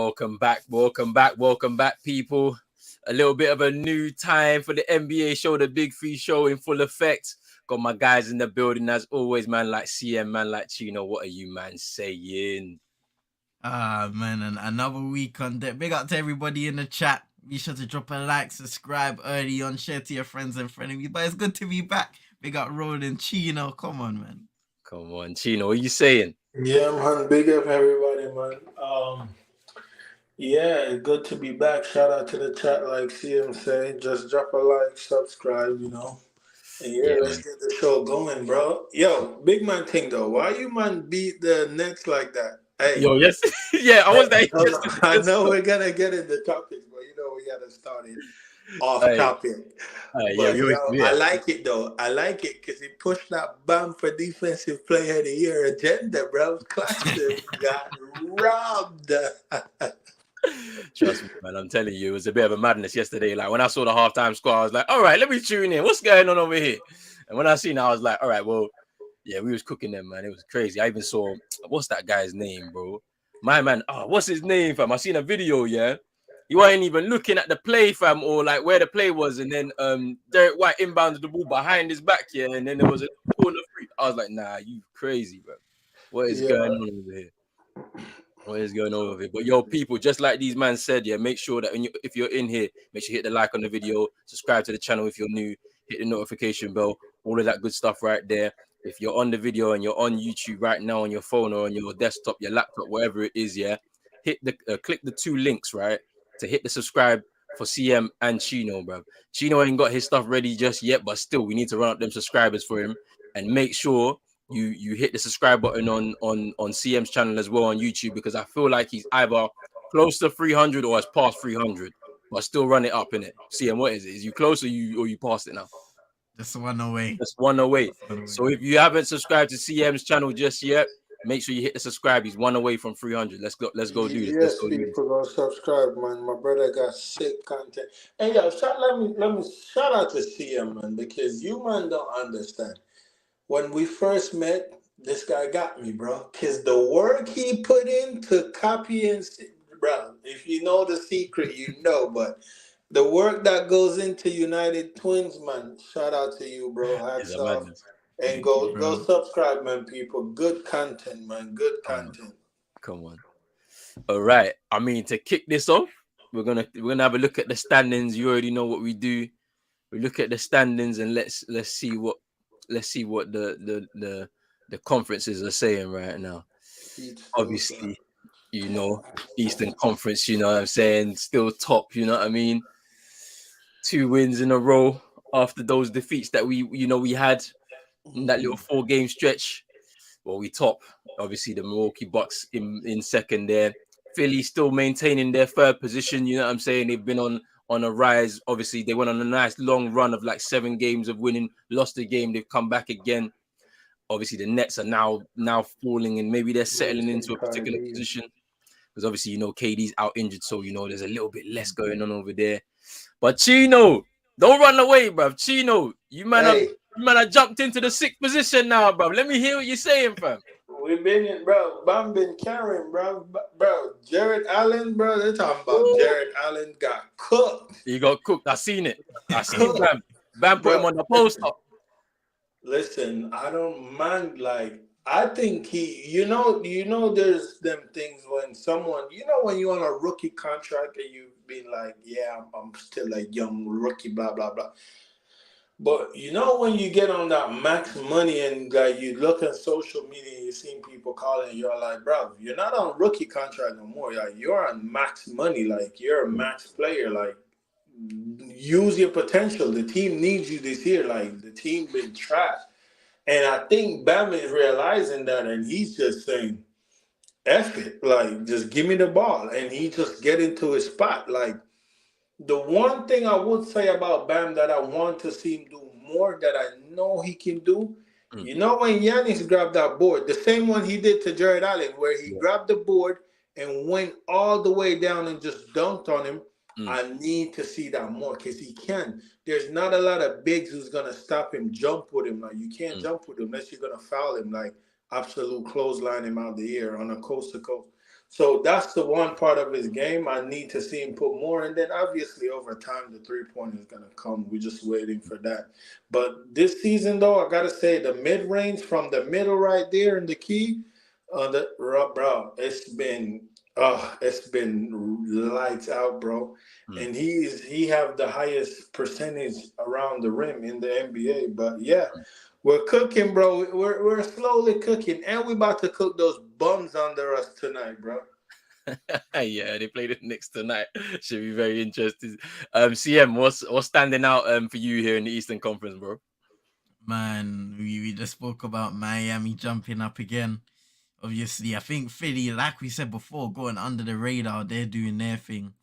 welcome back, people. A little bit of a new time for the NBA show, the Big Free Show in full effect. Got my guys in the building as always, man. Like CM, man. Like Chino. What are you, man, saying? Man, and another week on deck. Big up to everybody in the chat. Be sure to drop a like, subscribe early on, share to your friends and frenemies. But it's good to be back. Big up Roland Chino. Come on, man. Come on, Chino. What are you saying? Yeah, man. Big up everybody, man. Yeah, good to be back. Shout out to the chat, like CM say. Just drop a like, subscribe. And yeah, Yeah, let's man. get the show going, bro. Yo, big man thing though. Why you man beat the Nets like that? Hey, Yo, yes, yeah. I was there hold on. yesterday. I know we're gonna get into topics, but we gotta start it off Hey, topic. yeah, But I yeah. like it though. I like it because he pushed that BAM for Defensive Player of the Year agenda, bro. Classic got robbed. Trust me, man. I'm telling you, it was a bit of a madness yesterday. Like when I saw the halftime score, I was like, all right, let me tune in. What's going on over here? And when I seen it, I was like, all right, well, yeah, we was cooking them, man. It was crazy. I even saw what's that guy's name, bro? My man, what's his name, fam? I seen a video, yeah. You weren't even looking at the play, fam, or like where the play was, and then Derek White inbounded the ball behind his back, yeah, and then there was a corner free. I was like, nah, you crazy, bro. What is Yeah. going on over here? What is going on with it? But yo, people, just like these man said, yeah, make sure that if you're in here, make sure you hit the like on the video, subscribe to the channel if you're new, hit the notification bell, all of that good stuff right there. If you're on the video and you're on YouTube right now on your phone or on your desktop, your laptop, whatever it is, yeah, click the two links, right, to hit the subscribe for CM and Chino, bro. Chino ain't got his stuff ready just yet, but still, we need to run up them subscribers for him and make sure you hit the subscribe button on CM's channel as well on YouTube, because I feel like he's either close to 300 or has passed 300, but still run it up in it. CM, what is it? Is you close or you passed it now? Just one away. Just one away. So if you haven't subscribed to CM's channel just yet, make sure you hit the subscribe. He's one away from 300. Let's go do this. Yes, people go subscribe, man. My brother got sick content. And yo, let me shout out to CM, man, because you man don't understand. When we first met, this guy got me, bro. Because the work he put in to copy and bro, if you know the secret, you know. But the work that goes into United Twins, man, shout out to you, bro. It's Hats a off. madness. And Thank you, go bro. subscribe, man, people. Good content, man. Good content. Come on. All right. I mean, to kick this off, we're gonna have a look at the standings. You already know what we do. We look at the standings and let's see what the conferences are saying right now. Obviously, Eastern Conference, you know what I'm saying, still top, you know what I mean? 2 wins in a row after those defeats that we had in that little 4-game stretch. Well, we top. Obviously, the Milwaukee Bucks in second there. Philly still maintaining their third position, you know what I'm saying? They've been on a rise. Obviously, they went on a nice long run of like 7 games of winning, lost a game, they've come back again. Obviously, the Nets are now falling, and maybe they're settling into a particular position because obviously, KD's out injured, so there's a little bit less going on over there. But Chino, don't run away, bruv. Chino, you man have jumped into the 6th position now, bruv. Let me hear what you're saying, fam. We've been in, bro. Bam been carrying, bro. Bro, Jared Allen, bro. They're talking about Jared Allen got cooked. He got cooked. I seen it. I seen Bam. Bam put him on the poster. Listen, I don't mind. Like, I think there's them things when someone, when you're on a rookie contract and you've been like, yeah, I'm still a young rookie, blah blah blah. But when you get on that max money and like you look at social media and you see people calling, you're like, bro, you're not on rookie contract no more. Like, you're on max money. Like, you're a max player. Like, use your potential. The team needs you this year. Like, the team been trash. And I think Bam is realizing that, and he's just saying, F it. Like, just give me the ball. And he just get into his spot. Like, the one thing I would say about Bam that I want to see him do more, that I know he can do, when Giannis grabbed that board, the same one he did to Jared Allen, where he grabbed the board and went all the way down and just dunked on him. I need to see that more because he can. There's not a lot of bigs who's going to stop him, jump with him. Like, you can't jump with him unless you're going to foul him, like absolute clothesline him out the air on a coast to coast. So that's the one part of his game I need to see him put more. And then obviously over time, the 3 point is going to come. We're just waiting for that. But this season, though, I got to say the mid range from the middle right there in the key, bro, it's been lights out, bro. Mm. And he have the highest percentage around the rim in the NBA. But yeah, we're cooking, bro. We're slowly cooking, and we about to cook those bums under us tonight, bro. Yeah, they play the Knicks tonight. Should be very interesting. CM, what's standing out for you here in the Eastern Conference, bro? Man, we just spoke about Miami jumping up again. Obviously, I think Philly, like we said before, going under the radar, they're doing their thing.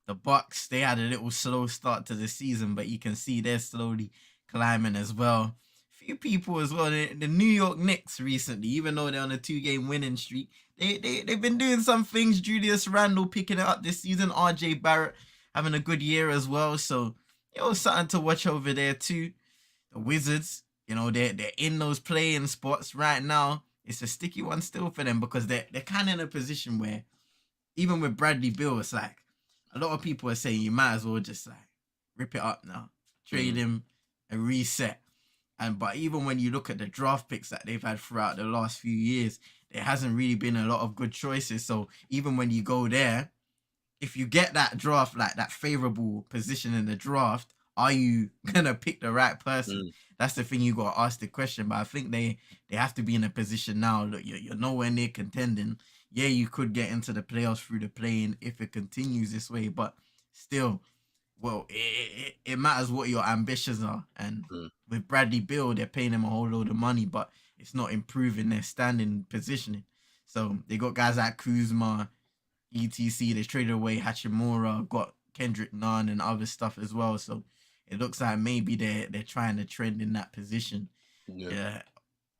The Bucks, they had a little slow start to the season, but you can see they're slowly climbing as well. Few people as well. The New York Knicks recently, even though they're on a 2-game winning streak, they've been doing some things. Julius Randle picking it up this season. RJ Barrett having a good year as well. So, something to watch over there too. The Wizards, they're in those playing spots right now. It's a sticky one still for them because they're kind of in a position where even with Bradley Beal, it's like a lot of people are saying you might as well just like rip it up now, trade him and reset. But even when you look at the draft picks that they've had throughout the last few years, there hasn't really been a lot of good choices. So even when you go there, if you get that draft, like that favorable position in the draft, are you gonna pick the right person? Mm. That's the thing you gotta ask the question. But I think they have to be in a position now. Look, you're nowhere near contending. Yeah, you could get into the playoffs through the play-in if it continues this way, but still, well, it matters what your ambitions are. And Mm. with Bradley Beal, they're paying him a whole load of money, but it's not improving their standing positioning. So they got guys like Kuzma, etc. They traded away Hachimura, got Kendrick Nunn and other stuff as well. So it looks like maybe they're trying to trend in that position. Yeah. Yeah.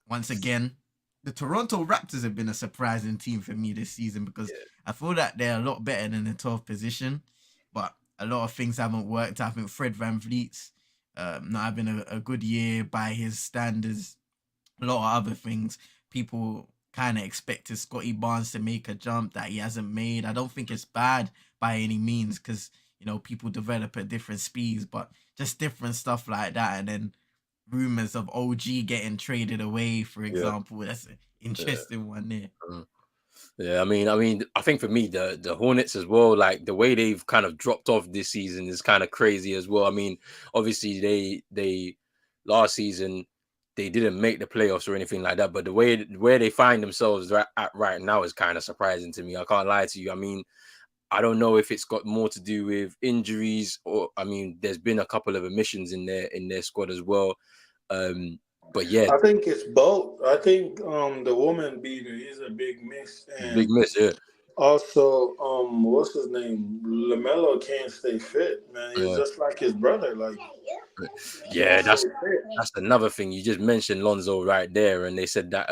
Once again, the Toronto Raptors have been a surprising team for me this season because Yeah. I feel that they're a lot better than the 12th position, but a lot of things haven't worked. I think Fred Van Vliet's not having a good year by his standards. A lot of other things. People kind of expected Scotty Barnes to make a jump that he hasn't made. I don't think it's bad by any means because, people develop at different speeds, but just different stuff like that. And then rumors of OG getting traded away, for Yeah. example. That's an interesting one there. Yeah, I think for me, the Hornets as well, like the way they've kind of dropped off this season is kind of crazy as well. I mean, obviously they last season they didn't make the playoffs or anything like that, but the way where they find themselves at right now is kind of surprising to me. I can't lie to you. I mean, I don't know if it's got more to do with injuries or I mean, there's been a couple of omissions in their squad as well. But yeah, I think it's both. I think the woman beater is a big miss, big and miss, yeah. also what's his name? Lamelo can't stay fit, man. He's Yeah. just like his brother, like Yeah, can't stay fit. that's another thing. You just mentioned Lonzo right there, and they said that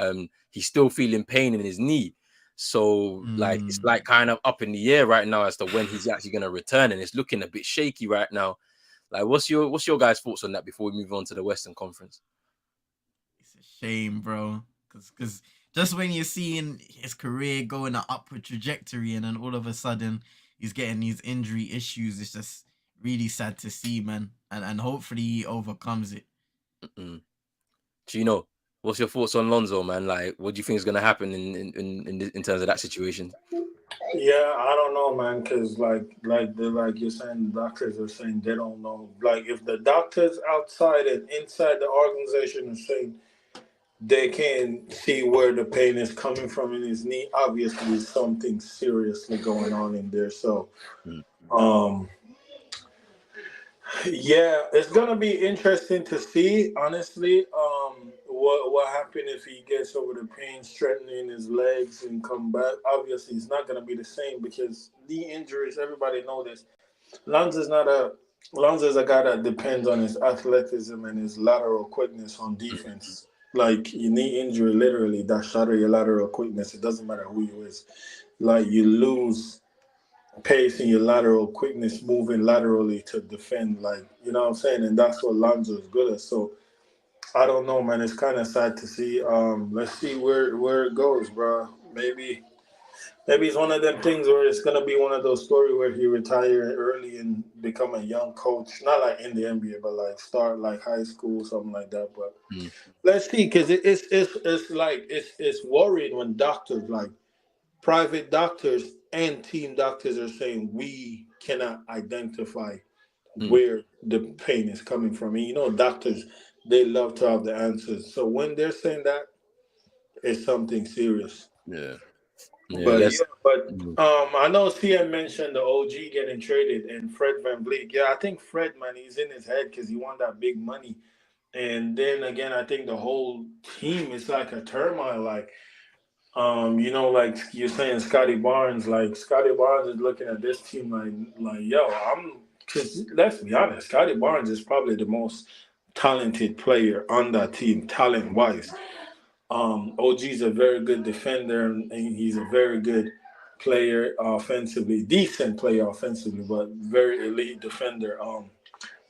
he's still feeling pain in his knee. So like it's Mm. like kind of up in the air right now as to when he's actually gonna return, and it's looking a bit shaky right now. Like, what's your guys' thoughts on that before we move on to the Western Conference? It's a shame, bro. Because just when you're seeing his career go in an upward trajectory and then all of a sudden he's getting these injury issues, it's just really sad to see, man. And hopefully he overcomes it. Mm. Gino, what's your thoughts on Lonzo, man? Like, what do you think is gonna happen in terms of that situation? Yeah, I don't know, man, because like you're saying, the doctors are saying they don't know. Like if the doctors outside and inside the organization are saying they can see where the pain is coming from in his knee, obviously something seriously going on in there. So, Mm. um, yeah, it's gonna be interesting to see, honestly. What happened if he gets over the pain, strengthening his legs, and come back? Obviously, it's not gonna be the same because knee injuries. Everybody know this. Lonzo's not a Lonzo's a guy that depends on his athleticism and his lateral quickness on defense. Like your knee injury, literally that shatter your lateral quickness. It doesn't matter who you is. Like you lose pace in your lateral quickness moving laterally to defend, like you know what I'm saying, and that's what Lonzo is good at. So I don't know, man. It's kind of sad to see. Let's see where it goes, bro. Maybe it's one of them things where it's gonna be one of those stories where he retire early and become a young coach, not like in the NBA, but like start like high school, something like that. But Mm. let's see, because it's like it's worrying when doctors like private doctors and team doctors are saying we cannot identify Mm. where the pain is coming from. And doctors, they love to have the answers. So when they're saying that, it's something serious. Yeah. Yeah. But Let's. yeah, but Mm. I know CM mentioned the OG getting traded and Fred Van Vliet. Yeah, I think Fred, man, he's in his head because he won that big money. And then again, I think the whole team is like a turmoil. Like, like you're saying, Scotty Barnes is looking at this team like, yo, because let's be honest, Scotty Barnes is probably the most talented player on that team, talent wise. OG's a very good defender, and he's a very good player offensively, decent player offensively, but very elite defender.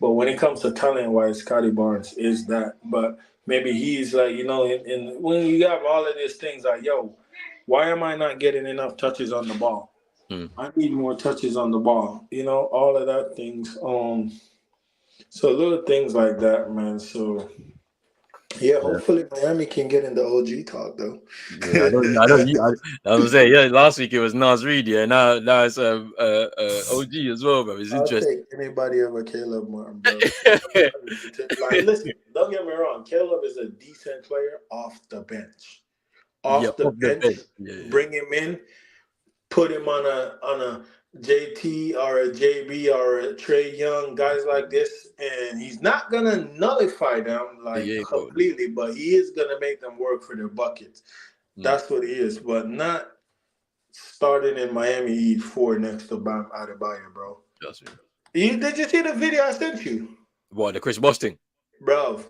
But when it comes to talent wise, Scotty Barnes is that. But maybe he's like, when you have all of these things, like, yo, why am I not getting enough touches on the ball? Mm. I need more touches on the ball. All of that things. So little things like that, man. So yeah, Yeah. hopefully Miami can get in the OG talk though. Yeah, I don't. I'm saying, yeah. Last week it was Nas Reed, yeah. Now it's OG as well, bro. It's I'll interesting. take anybody over Caleb Martin, bro. Like, listen, don't get me wrong. Caleb is a decent player off the bench. Yeah, Off the off the bench, bench. Yeah, bring him in, put him on a JT or a JB or a Trey Young, guys like this, and he's not gonna nullify them like yeah. completely, but he is gonna make them work for their buckets. Mm. That's what he is, but not starting in Miami Heat 4 next to Bam Adebayo, bro. Trust me. Did you see the video I sent you? What, the Chris Bosh thing? Bro,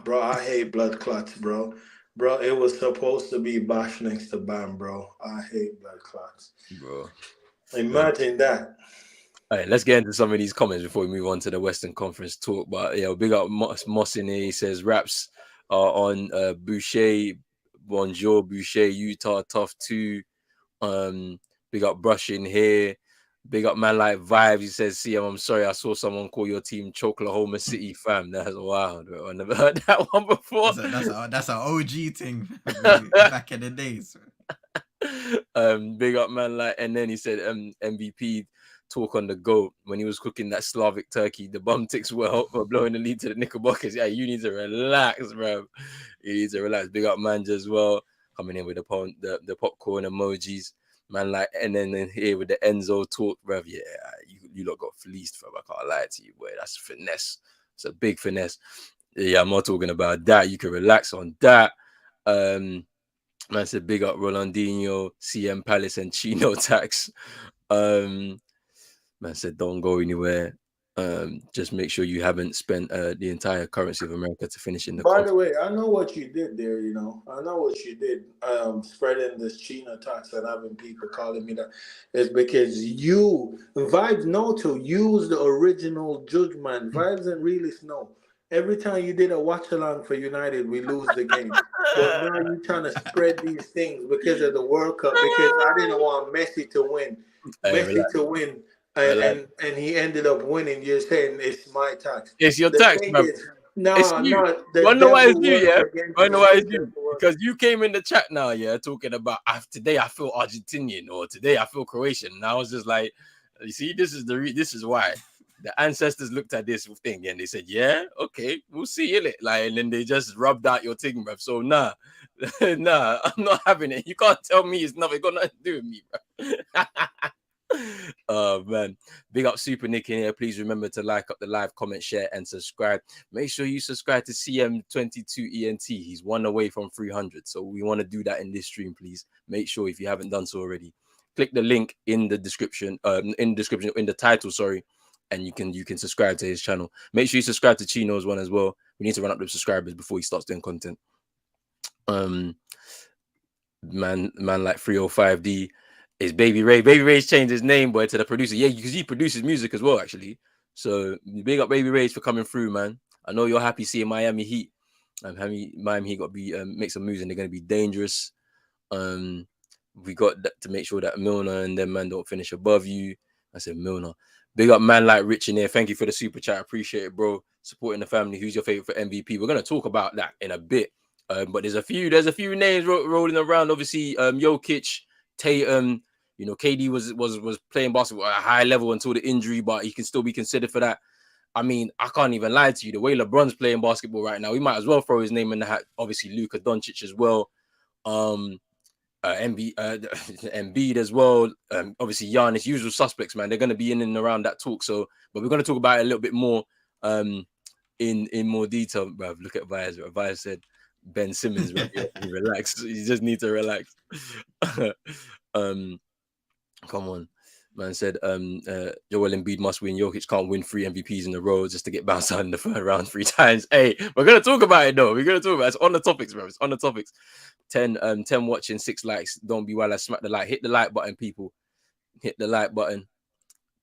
bro, I hate blood clots, bro. Bro, it was supposed to be Bosh next to Bam, bro. I hate blood clots. Bro. Imagine that. All right, let's get into some of these comments before we move on to the Western Conference talk. But yeah, big up Moss in here. He says raps are on Boucher, Bonjour, Boucher, Utah, tough too. Big up Brush in here. Big up man like Vibes. He says, CM, I'm sorry, I saw someone call your team Choklahoma City fam. That's wild. Bro. I never heard that one before. That's an OG thing back in the days. Big up man like, and then he said MVP talk on the goat when he was cooking that Slavic turkey. The bum ticks were blowing the lead to the Knickerbockers. Yeah, you need to relax, bro. You need to relax. Big up Manja as well, coming in with the popcorn emojis. Man, like, and then here with the Enzo talk, bruv. Yeah, you lot got fleeced, fam. I can't lie to you, boy. That's finesse. It's a big finesse. Yeah, I'm not talking about that. You can relax on that. Man said big up Rolandinho, CM Palace, and Chino Tax. Man said don't go anywhere. Just make sure you haven't spent the entire currency of America to finish in the By conference. the way, I know what you did there, I know what you did. Spreading this Chino tax and having people calling me that is because you Vibes know to use the original judgment. Vibes and Realist know. Every time you did a watch along for United, we lose the game. But now you're trying to spread these things because of the World Cup, because I didn't want Messi to win. Hey, Messi relax, to win. relax. And he ended up winning. You're saying it's my tax. It's your The tax, thing bro. is, It's no, you. no, You the wanna know why it's devil you, works yeah? against Wanna know me. why The it's you? devil works. Because you came in the chat now, yeah, talking about today I feel Argentinian or today I feel Croatian. And I was just like, you see, this is why. The ancestors looked at this thing and they said, yeah, okay, we'll see it. Like, and then they just rubbed out your thing, bro. So nah, nah, I'm not having it. You can't tell me it's nothing got nothing to do with me, bro. Oh man, big up Super Nick in here. Please remember to like up the live, comment, share, and subscribe. Make sure you subscribe to CM22ENT. He's one away from 300, so we want to do that in this stream. Please make sure if you haven't done so already, click the link in the description, in the title, sorry, and you can subscribe to his channel. Make sure you subscribe to Chino's one as well. We need to run up the subscribers before he starts doing content. Man like 305D is Baby Ray. Baby Ray's changed his name, boy, to the producer. Yeah, because he produces music as well, actually. So big up Baby Ray's for coming through, man. I know you're happy seeing Miami Heat. Miami Heat got to be make some moves, and they're going to be dangerous. we got to make sure that Milner and them man don't finish above you. I said Milner. Big up man like Rich in here. Thank you for the super chat. I appreciate it, bro. Supporting the family. Who's your favorite for MVP? We're gonna talk about that in a bit. But there's a few names rolling around. Obviously, Jokic, Tatum. You know, KD was playing basketball at a high level until the injury, but he can still be considered for that. I mean, I can't even lie to you. The way LeBron's playing basketball right now, we might as well throw his name in the hat. Obviously, Luka Doncic as well. Embiid as well. Obviously, Giannis, usual suspects, man. They're going to be in and around that talk. So, but we're going to talk about it a little bit more in more detail, bruv. Look at Vias. Vias said Ben Simmons, bruv. You relax. You just need to relax. Come on. Man said, Joel Embiid must win. Jokic can't win 3 MVPs in a row just to get bounced out in the third round 3 times. Hey, we're going to talk about it, though. We're going to talk about it. It's on the topics, bro. It's on the topics. 10 watching, 6 likes. Don't be wild. I smack the like. Hit the like button, people. Hit the like button.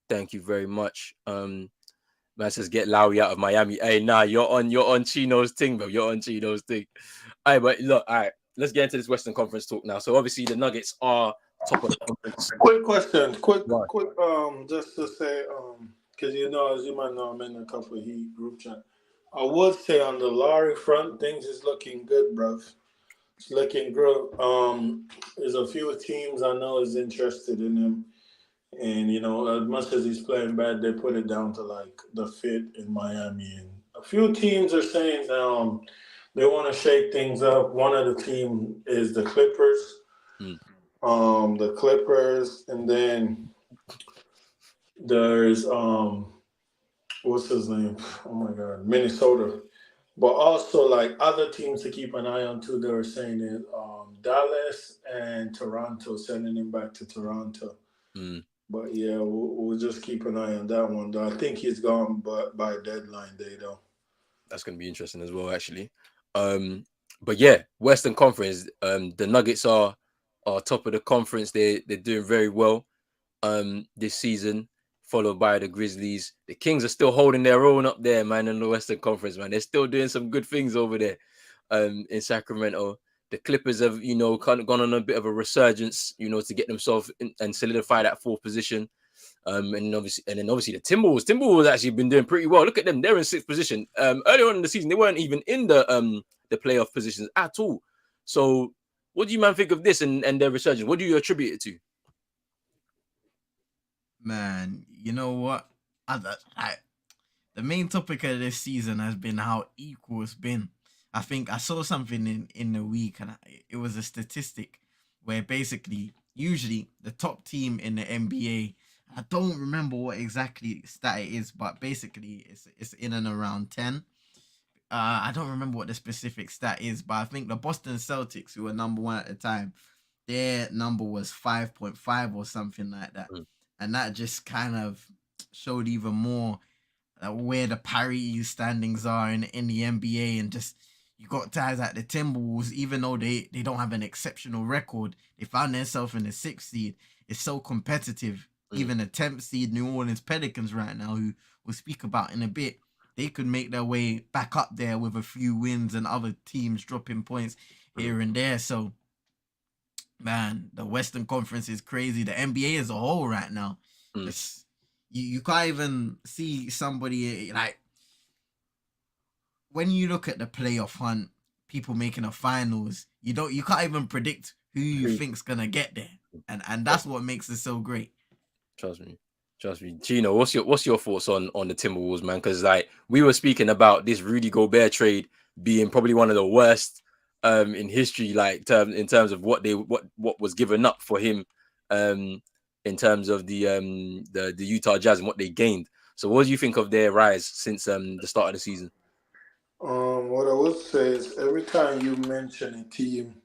Thank you very much. Man says, get Lowry out of Miami. Hey, nah, you're on Chino's thing, bro. You're on Chino's thing. All right, but look, all right. Let's get into this Western Conference talk now. So, obviously, the Nuggets are top of the conference. Quick question, quick, just to say, because as you might know, I'm in a couple of Heat group chat. I would say on the Lowry front, things is looking good, bruv. It's looking good. There's a few teams I know is interested in him, and as much as he's playing bad, they put it down to like the fit in Miami, and a few teams are saying they want to shake things up. One of the team is the Clippers. The Clippers, and then there's what's his name? Oh my God, Minnesota. But also like other teams to keep an eye on too. They were saying is Dallas and Toronto, sending him back to Toronto. But yeah, we'll just keep an eye on that one. Though I think he's gone by deadline day though. That's gonna be interesting as well, actually. But yeah, Western Conference. The Nuggets are top of the conference. They're doing very well this season, followed by the Grizzlies. The Kings are still holding their own up there, man, in the Western Conference, man. They're still doing some good things over there in Sacramento. The Clippers have, kind of gone on a bit of a resurgence, to get themselves and solidify that 4th position. And then obviously the Timberwolves actually been doing pretty well. Look at them; they're in 6th position. Earlier on in the season, they weren't even in the playoff positions at all. So, what do you man think of this and their resurgence? What do you attribute it to? Man, you know what? The main topic of this season has been how equal it's been. I think I saw something in the week, and it was a statistic where basically, usually the top team in the NBA, I don't remember what exactly stat it is, but basically it's in and around 10. I don't remember what the specific stat is, but I think the Boston Celtics, who were number 1 at the time, their number was 5.5 or something like that. And that just kind of showed even more where the parity standings are in the NBA, and just you got guys like the Timberwolves, even though they don't have an exceptional record, they found themselves in the 6th seed. It's so competitive. Even the 10th seed New Orleans Pelicans right now, who we'll speak about in a bit, they could make their way back up there with a few wins and other teams dropping points here and there. So, man, the Western Conference is crazy. The NBA as a whole right now, you can't even see somebody like, when you look at the playoff hunt, people making a finals, you can't even predict who you think's gonna get there, and that's what makes it so great. Trust me. Gino, what's your thoughts on the Timberwolves, man? Because like we were speaking about this Rudy Gobert trade being probably one of the worst in history, like in terms of what was given up for him, in terms of the Utah Jazz and what they gained. So, what do you think of their rise since the start of the season? What I would say is every time you mention a team,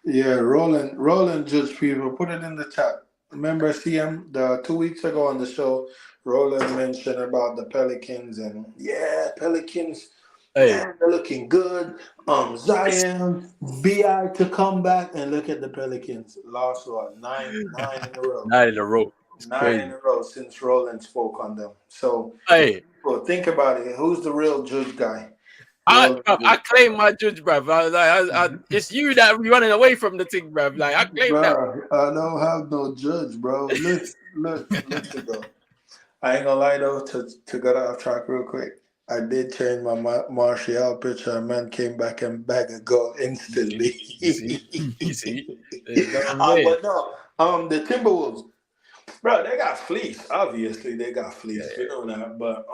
Roland Judge people, put it in the chat. Remember CM the 2 weeks ago on the show, Roland mentioned about the Pelicans and Pelicans. Hey, man, they're looking good. Zion, BI to come back, and look at the Pelicans. Lost what? 9 in a row. 9 in a row. It's 9 crazy. in a row since Roland spoke on them. So hey, think about it. Who's the real Judge guy? I claim my judge, bruv. It's you that be running away from the thing, bruv. Like I claim that. Bro, I don't have no judge, bro. Listen, bro. I ain't gonna lie though. To get off track real quick, I did change my Martial picture. And man came back and bagged a goal instantly. You see, you know what I'm saying? But no, the Timberwolves. Bro, they got fleeced. Obviously, they got fleeced. You know that. But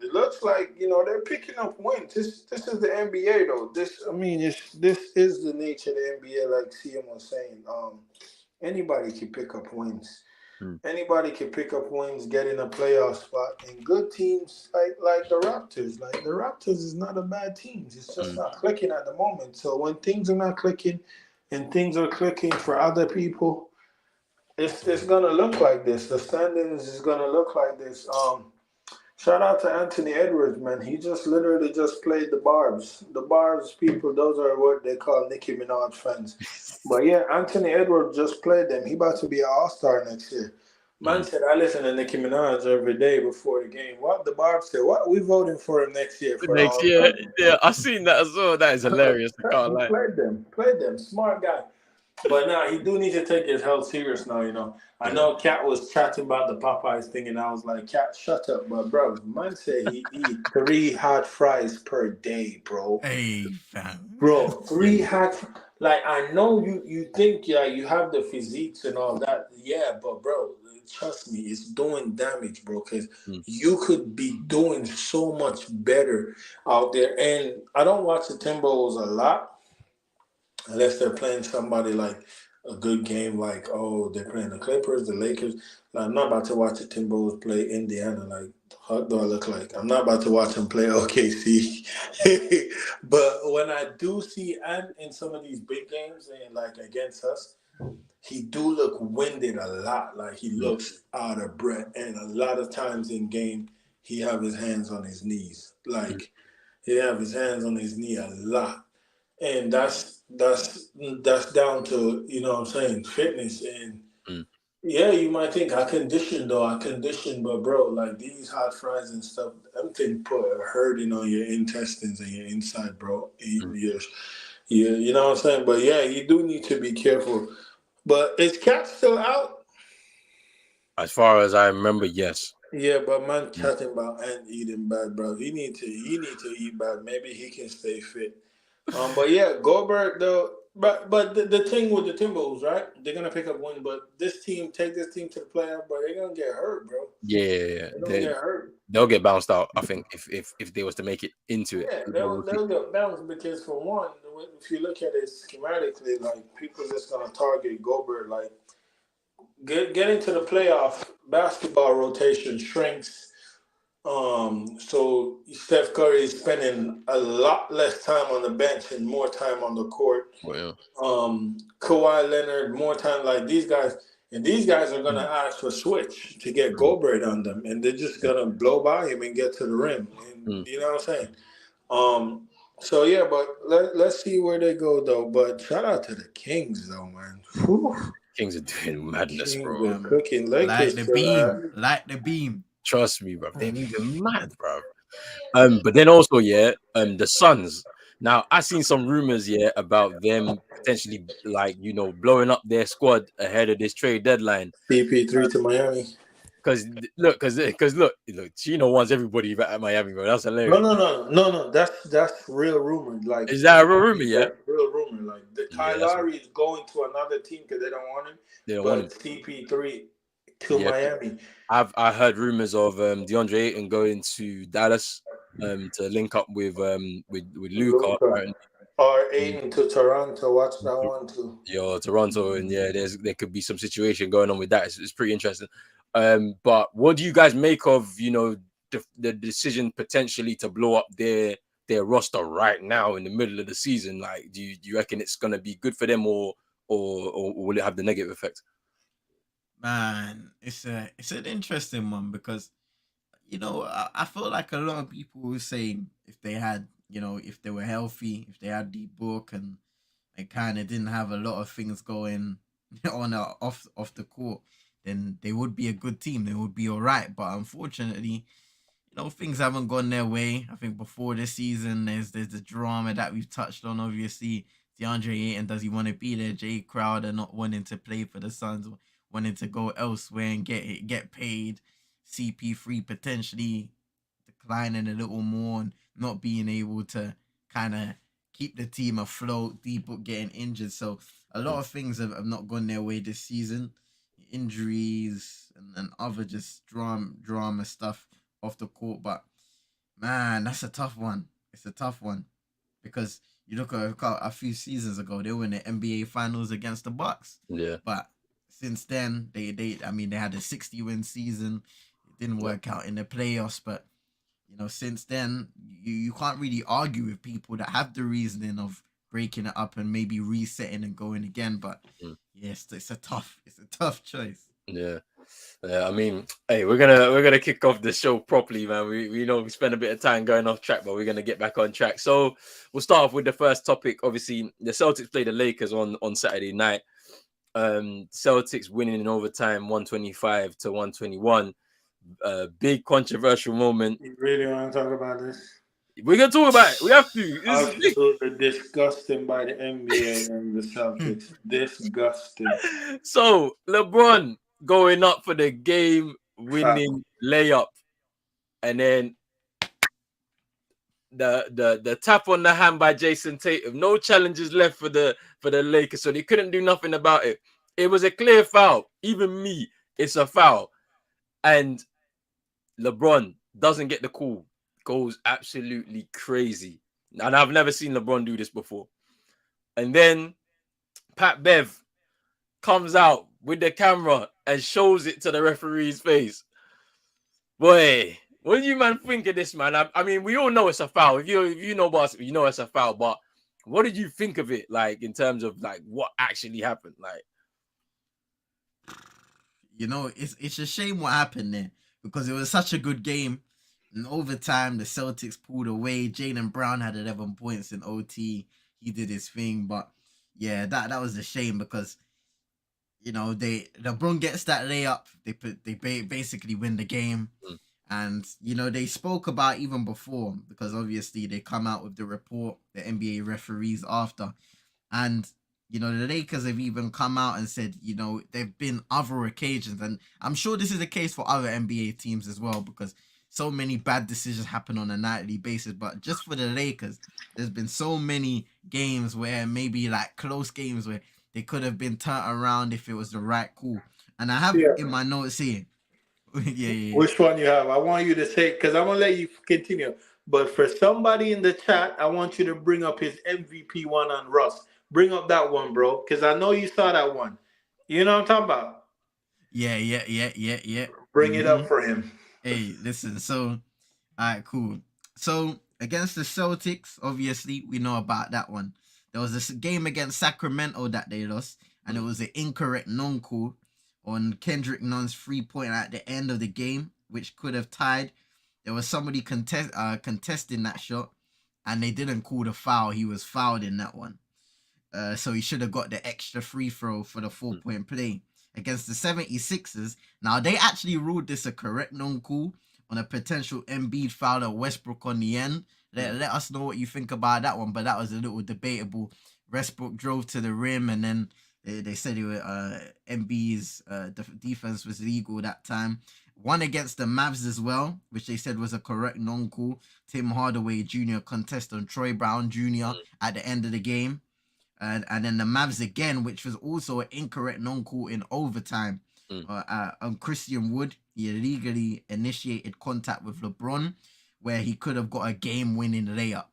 it looks like they're picking up wins. This is the NBA though. This is the nature of the NBA. Like CM was saying, anybody can pick up wins. Anybody can pick up wins, get in a playoff spot, and good teams like the Raptors. Like the Raptors is not a bad team. It's just not clicking at the moment. So when things are not clicking, and things are clicking for other people. It's gonna look like this. The standings is gonna look like this. Shout out to Anthony Edwards, man. He just literally just played the Barbs. The Barbs people, those are what they call Nicki Minaj fans. But yeah, Anthony Edwards just played them. He about to be an All-Star next year. Man said, I listen to Nicki Minaj every day before the game. What the Barbs said? What we voting for him next year? For Next year, yeah, I seen that as well. That is hilarious. I can't lie. Played them. Smart guy. But now he do need to take his health serious now. I know Cat was chatting about the Popeyes thing, and I was like, Cat, shut up. But bro, man said he eat 3 hot fries per day, bro. Hey, fam. Bro, 3 hot. Like I know you think you have the physiques and all that, but bro, trust me, it's doing damage, bro. Because you could be doing so much better out there. And I don't watch the Timberwolves a lot. Unless they're playing somebody like a good game, like, they're playing the Clippers, the Lakers. Like, I'm not about to watch the Timberwolves play Indiana. Like, what do I look like? I'm not about to watch them play OKC. But when I do see Ant in some of these big games, and like against us, he do look winded a lot. Like, he looks out of breath. And a lot of times in game, he have his hands on his knees. Like, he have his hands on his knee a lot. And that's down to, what I'm saying, fitness. And yeah, you might think I condition, but bro, like these hot fries and stuff, them things put a hurting on your intestines and your inside, bro. You know what I'm saying? But yeah, you do need to be careful. But is Cat still out? As far as I remember, yes. Yeah, but man chatting about and eating bad, bro. He need to eat bad. Maybe he can stay fit. But yeah, Goldberg though. But the thing with the Timberwolves, right? They're gonna pick up one, but take this team to the playoff, but they're gonna get hurt, bro. Yeah, they're get hurt. They'll get bounced out. I think if they was to make it into it, they'll get bounced because for one, if you look at it schematically, like people just gonna target Goldberg. Like getting to the playoff, basketball rotation shrinks. So Steph Curry is spending a lot less time on the bench and more time on the court. Well, Kawhi Leonard, more time like these guys. And these guys are going to ask for switch to get Goldberg on them. And they're just going to blow by him and get to the rim. And, you know what I'm saying? So, yeah, but let's see where they go, though. But shout out to the Kings, though, man. Whew. Kings are doing madness, Kings bro. Cooking Like the beam. Trust me, bro. They're moving mad, bro. But then also, the Suns. Now, I seen some rumors, about them potentially, like, blowing up their squad ahead of this trade deadline. CP3 to Miami. Because look, Chino wants everybody back at Miami, bro. That's hilarious. No. That's real rumor. Like, is that a real rumor? Yeah, real rumor. Like Kyle Lowry is going to another team because they don't want him. They don't want him. CP3 to Miami. I heard rumors of DeAndre Ayton going to Dallas to link up with Luka. Or Ayton to Toronto. Watch that one too. Toronto, and there could be some situation going on with that. It's pretty interesting. But what do you guys make of the decision potentially to blow up their roster right now in the middle of the season? Like, do you reckon it's gonna be good for them, or will it have the negative effect? Man, it's an interesting one because I feel like a lot of people were saying if they had if they were healthy, if they had the book and they kind of didn't have a lot of things going on off the court, then they would be a good team. They would be all right. But unfortunately, things haven't gone their way. I think before this season, there's the drama that we've touched on. Obviously, DeAndre Ayton, does he want to be there? Jay Crowder not wanting to play for the Suns, wanting to go elsewhere and get paid. CP3 potentially declining a little more and not being able to kind of keep the team afloat. Depot getting injured, so a lot of things have not gone their way this season. Injuries and other just drama stuff off the court. But man, that's a tough one. It's a tough one because you look at a few seasons ago, they were in the NBA Finals against the Bucks. Yeah. But since then, they had a 60-win season. It didn't work out in the playoffs, but since then, you can't really argue with people that have the reasoning of breaking it up and maybe resetting and going again. But yes, it's a tough choice. Yeah. I mean, hey, we're gonna kick off the show properly, man. We know we spent a bit of time going off track, but we're gonna get back on track. So we'll start off with the first topic. Obviously, the Celtics played the Lakers on Saturday night. Celtics winning in overtime, 125-121. Big controversial moment. You really want to talk about this? We're gonna talk about it. We have to. Absolutely disgusting by the NBA and the Celtics. Disgusting. So LeBron going up for the game-winning layup, and then the tap on the hand by Jason Tatum. No challenges left for the Lakers, so they couldn't do nothing about it. It was a clear foul. Even me, it's a foul, and LeBron doesn't get the call. Goes absolutely crazy. And I've never seen LeBron do this before. And then Pat Bev comes out with the camera and shows it to the referee's face. Boy, what do you man think of this, man? I mean, we all know it's a foul. If you know basketball, you know it's a foul. But what did you think of it, like, in terms of like what actually happened? Like, it's a shame what happened there because it was such a good game. In overtime, the Celtics pulled away. Jaylen Brown had 11 points in OT. He did his thing, but yeah, that was a shame because LeBron gets that layup. They basically win the game, and they spoke about even before because obviously they come out with the report, the NBA referees after, and the Lakers have even come out and said there've been other occasions, and I'm sure this is the case for other NBA teams as well because so many bad decisions happen on a nightly basis. But just for the Lakers, there's been so many games where maybe like close games where they could have been turned around if it was the right call. And I have in my notes here. yeah. Which one you have? I want you to say, because I'm going to let you continue. But for somebody in the chat, I want you to bring up his MVP one on Russ. Bring up that one, bro, because I know you saw that one. You know what I'm talking about? Yeah. Bring it up for him. Hey, listen, so, all right, cool. So, against the Celtics, obviously, we know about that one. There was this game against Sacramento that they lost, and it was an incorrect non-call on Kendrick Nunn's 3-pointer at the end of the game, which could have tied. There was somebody contesting that shot, and they didn't call the foul. He was fouled in that one. So he should have got the extra free throw for the 4-point play. Against the 76ers. Now, they actually ruled this a correct non-call on a potential Embiid foul at Westbrook on the end. Let us know what you think about that one, but that was a little debatable. Westbrook drove to the rim, and then they said Embiid's defense was legal that time. One against the Mavs as well, which they said was a correct non-call. Tim Hardaway Jr. contest on Troy Brown Jr. at the end of the game. And then the Mavs again, which was also an incorrect non-call in overtime. On Christian Wood, he illegally initiated contact with LeBron, where he could have got a game-winning layup.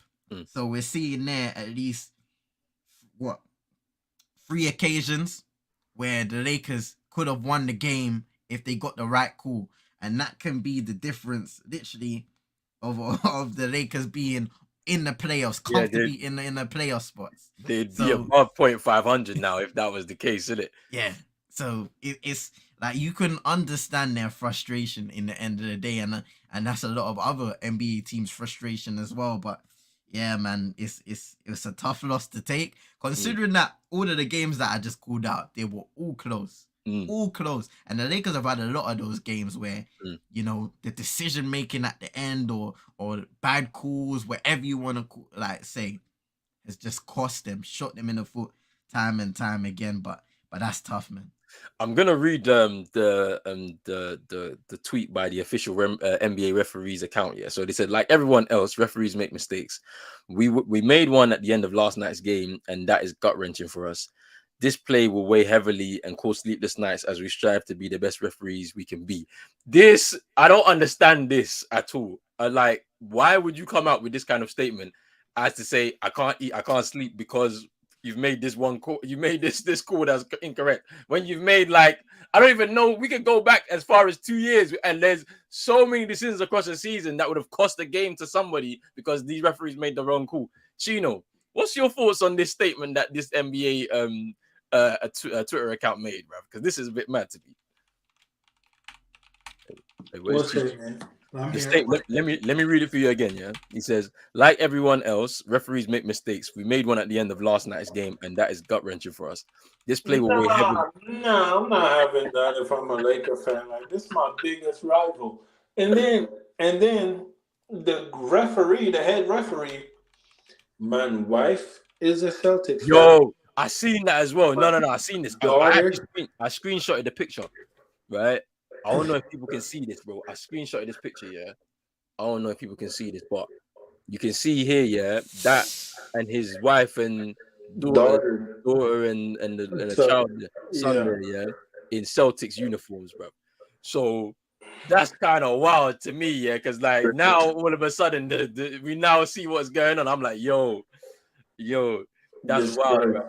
So we're seeing there at least, 3 occasions where the Lakers could have won the game if they got the right call. And that can be the difference, literally, of the Lakers being in the playoffs, comfortably in the playoff spots. They'd be above 0.500 now if that was the case, isn't it? Yeah. So it's like you can understand their frustration in the end of the day, and that's a lot of other NBA teams' frustration as well. But yeah, man, it's a tough loss to take, considering that all of the games that I just called out, they were all close. all close. And the Lakers have had a lot of those games where the decision making at the end or bad calls, whatever you want to like say, has just cost them, shot them in the foot time and time again. But that's tough, man. I'm gonna read the tweet by the official NBA referees account. Yeah, so they said, like everyone else, referees make mistakes. We made one at the end of last night's game, and that is gut wrenching for us. This play will weigh heavily and cause sleepless nights as we strive to be the best referees we can be. This, I don't understand this at all. Like, why would you come out with this kind of statement as to say I can't eat, I can't sleep because you've made this one call, you made this call that's incorrect, when you've made, like, I don't even know, we could go back as far as 2 years and there's so many decisions across the season that would have cost the game to somebody because these referees made the wrong call. Chino, what's your thoughts on this statement that this NBA Twitter account made, bro? Because this is a bit mad to me. What's it, man? Let me read it for you again. Yeah, he says, like everyone else, referees make mistakes. We made one at the end of last night's game, and that is gut wrenching for us. This play will weigh heavy. No, I'm not having that if I'm a Laker fan. Like, this is my biggest rival. And then the referee, the head referee, my wife is a Celtics fan. Yo, I seen that as well. No, I seen this. I screenshotted the picture, right? I don't know if people can see this, bro. I screenshotted this picture, yeah. I don't know if people can see this, but you can see here, yeah, that and his wife and daughter and the child, son there, yeah, in Celtics uniforms, bro. So that's kind of wild to me, yeah, because like now all of a sudden we now see what's going on. I'm like, yo, that's wild, bro.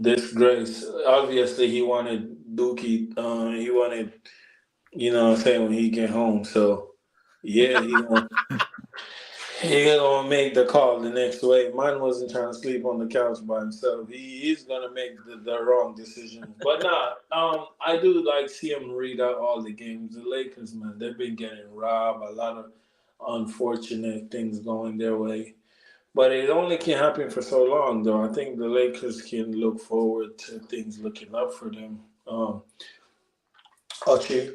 Disgrace. Obviously, he wanted Dookie. He wanted, when he get home. So, yeah, he gonna make the call the next way. Mine wasn't trying to sleep on the couch by himself. He is gonna make the wrong decision. But I do like see him read out all the games. The Lakers, man, they've been getting robbed. A lot of unfortunate things going their way. But it only can happen for so long, though. I think the Lakers can look forward to things looking up for them. Ochi,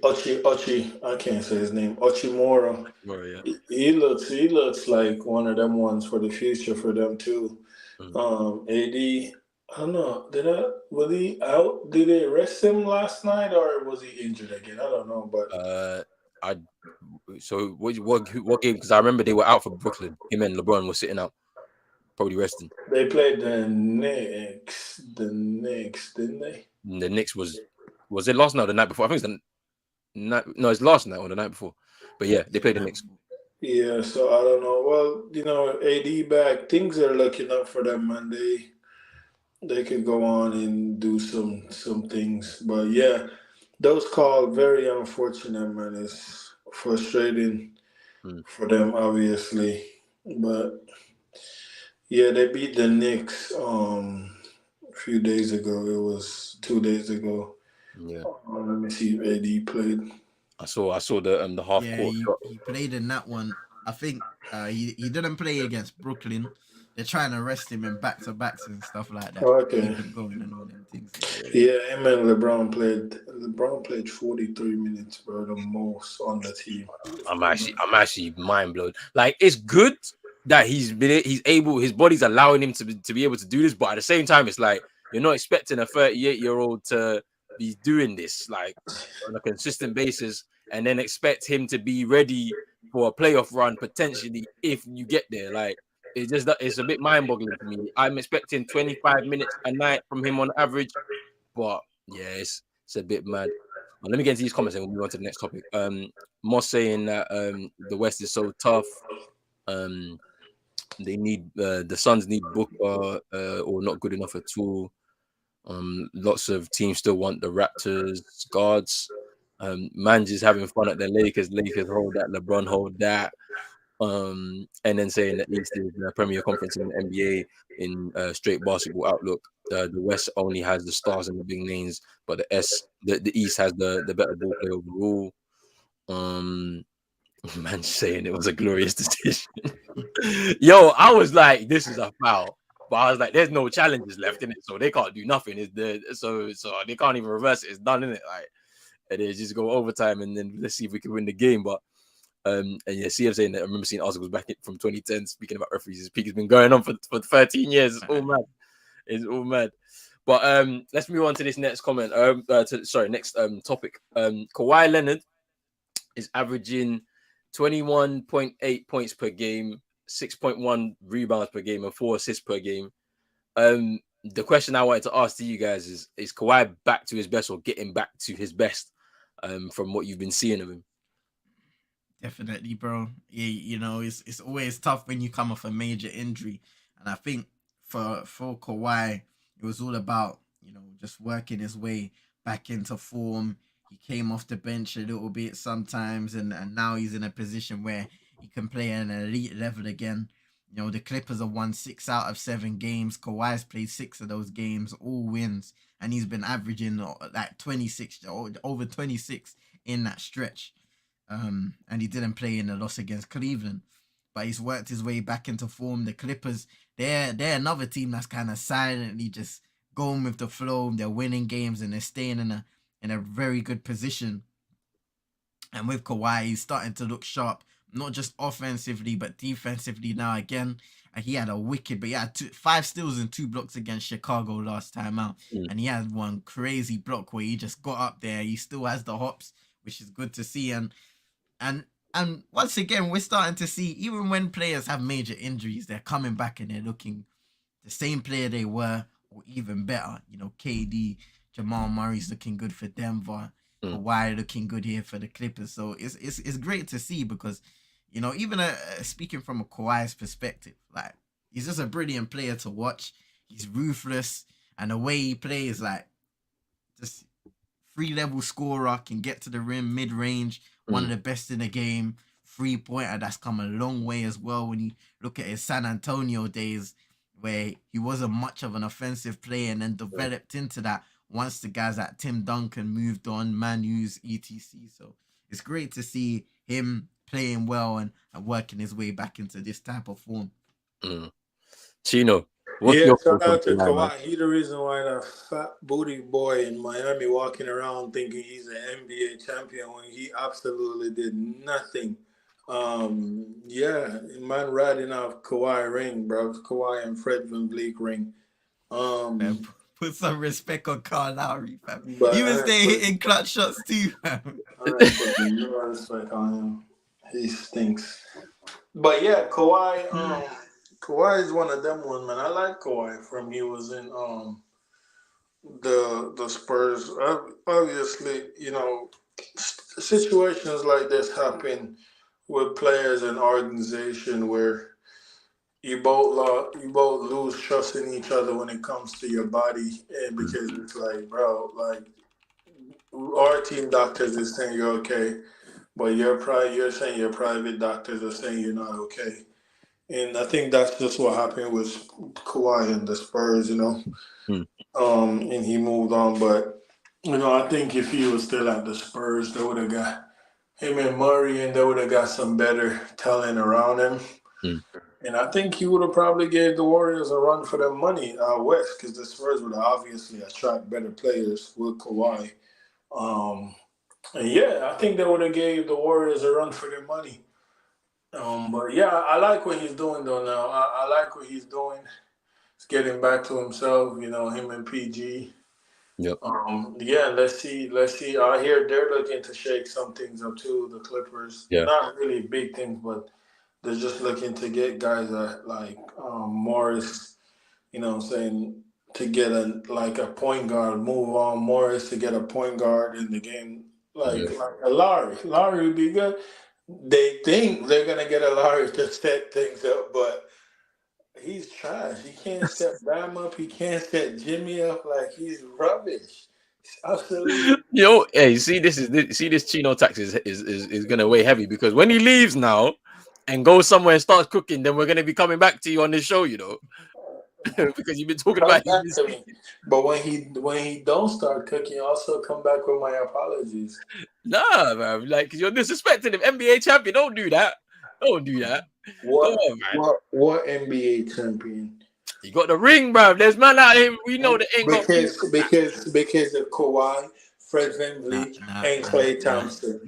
I can't say his name. Ochimura. Oh, yeah. He looks like one of them ones for the future for them too. AD, I don't know. Was he out? Did they arrest him last night or was he injured again? I don't know. But so what game? Because I remember they were out for Brooklyn. Him and LeBron were sitting out, probably resting. They played the Knicks, didn't they? The Knicks was it last night or the night before? I think it's it's last night or the night before. But yeah, they played the Knicks. Yeah, so I don't know. Well, AD back, things are looking up for them, man. They could go on and do some things. But yeah, those calls very unfortunate, man. It's frustrating for them, obviously. But yeah, they beat the Knicks a few days ago. It was 2 days ago. Yeah. Let me see if AD played. I saw the half court shot. He played in that one. I think he didn't play against Brooklyn. They're trying to arrest him in back-to-backs and stuff like that. Okay. Going and all them things. Yeah, him and LeBron played. LeBron played 43 minutes, bro, the most on the team. I'm actually mind blown. Like, it's good that he's able, his body's allowing him to be able to do this, but at the same time, it's like you're not expecting a 38-year-old to be doing this like on a consistent basis and then expect him to be ready for a playoff run potentially if you get there. Like, it's a bit mind-boggling to me. I'm expecting 25 minutes a night from him on average, but yeah, it's a bit mad. Let me get into these comments and we'll move on to the next topic. Moss saying that the West is so tough. They need the Suns need Booker or not good enough at all. Lots of teams still want the Raptors guards. Man's just having fun at the Lakers. Lakers hold that. LeBron hold that. And then saying that East is the premier conference in the NBA in straight basketball outlook. The West only has the stars and the big names, but the East has the better ball play overall. Man saying it was a glorious decision. Yo, I was like, this is a foul. But I was like, there's no challenges left in it, so they can't do nothing. So they can't even reverse it. It's done in it. Like, and they just go overtime, and then let's see if we can win the game. But and yeah, see, I'm saying that I remember seeing articles back from 2010 speaking about referees. His peak has been going on for 13 years. It's all mad. It's all mad. But let's move on to this next comment. Next topic. Kawhi Leonard is averaging 21.8 points per game, 6.1 rebounds per game, and 4 assists per game. The question I wanted to ask to you guys is Kawhi back to his best or getting back to his best from what you've been seeing of him? Definitely, bro. You know, it's always tough when you come off a major injury. And I think for Kawhi, it was all about, you know, just working his way back into form. He came off the bench a little bit sometimes, and now he's in a position where he can play at an elite level again. You know, the Clippers have won 6 out of 7 games. Kawhi's played 6 of those games, all wins, and he's been averaging like 26, over 26 in that stretch. And he didn't play in the loss against Cleveland, but he's worked his way back into form. The Clippers, they're another team that's kind of silently just going with the flow. They're winning games and they're staying in a very good position. And with Kawhi, he's starting to look sharp, not just offensively but defensively now again. And he had but he had 5 steals and 2 blocks against Chicago last time out. And he had one crazy block where he just got up there. He still has the hops, which is good to see. And once again, we're starting to see, even when players have major injuries, they're coming back and they're looking the same player they were, or even better. You know, KD, Jamal Murray's looking good for Denver. Kawhi looking good here for the Clippers. So it's great to see because, you know, even speaking from a Kawhi's perspective, like, he's just a brilliant player to watch. He's ruthless, and the way he plays, like, just 3-level scorer, can get to the rim mid-range, one of the best in the game. 3-pointer, that's come a long way as well when you look at his San Antonio days, where he wasn't much of an offensive player and then developed into that once the guys like Tim Duncan moved on, Manu's, etc. So it's great to see him playing well and working his way back into this type of form. Chino, what's your shout out to Kawhi. He's the reason why that fat booty boy in Miami walking around thinking he's an NBA champion when he absolutely did nothing. Man riding off Kawhi ring, bro. Kawhi and Fred VanVleet ring. Put some respect on Kyle Lowry, fam. He was there hitting clutch shots too, fam. I put no respect on him. He stinks. But yeah, Kawhi is one of them ones, man. I like Kawhi from he was in the Spurs. Obviously, you know, situations like this happen with players and organization where you both lose trust in each other when it comes to your body, and because it's like, bro, like, our team doctors is saying you're okay, but you're saying your private doctors are saying you're not okay. And I think that's just what happened with Kawhi and the Spurs, you know. And he moved on. But, you know, I think if he was still at the Spurs, they would have got him and Murray, and they would have got some better talent around him. And I think he would have probably gave the Warriors a run for their money out west, because the Spurs would obviously attract better players with Kawhi. And yeah, I think they would have gave the Warriors a run for their money. But yeah, I like what he's doing though now. I like what he's doing. He's getting back to himself, you know, him and PG. Yep. Let's see. I hear they're looking to shake some things up too, the Clippers. Yeah. Not really big things, but they're just looking to get guys like Morris, you know what I'm saying, to get a point guard, move on Morris to get a point guard in the game, like a Larry. Larry would be good. They think they're going to get a Larry to set things up, but he's trash. He can't set Bam up. He can't set Jimmy up. Like, he's rubbish. He's absolutely. Yo, hey, see this Chino tax is going to weigh heavy, because when he leaves now and goes somewhere and starts cooking, then we're going to be coming back to you on this show, you know. Because you've been talking about him. But when he don't start cooking, also come back with my apologies. Nah, man, like, you're disrespecting him. NBA champion, don't do that. Don't do that. What NBA champion? He got the ring, bro. There's man out here. We know that ain't got because of Kawhi, Fred VanVleet, and Klay Thompson.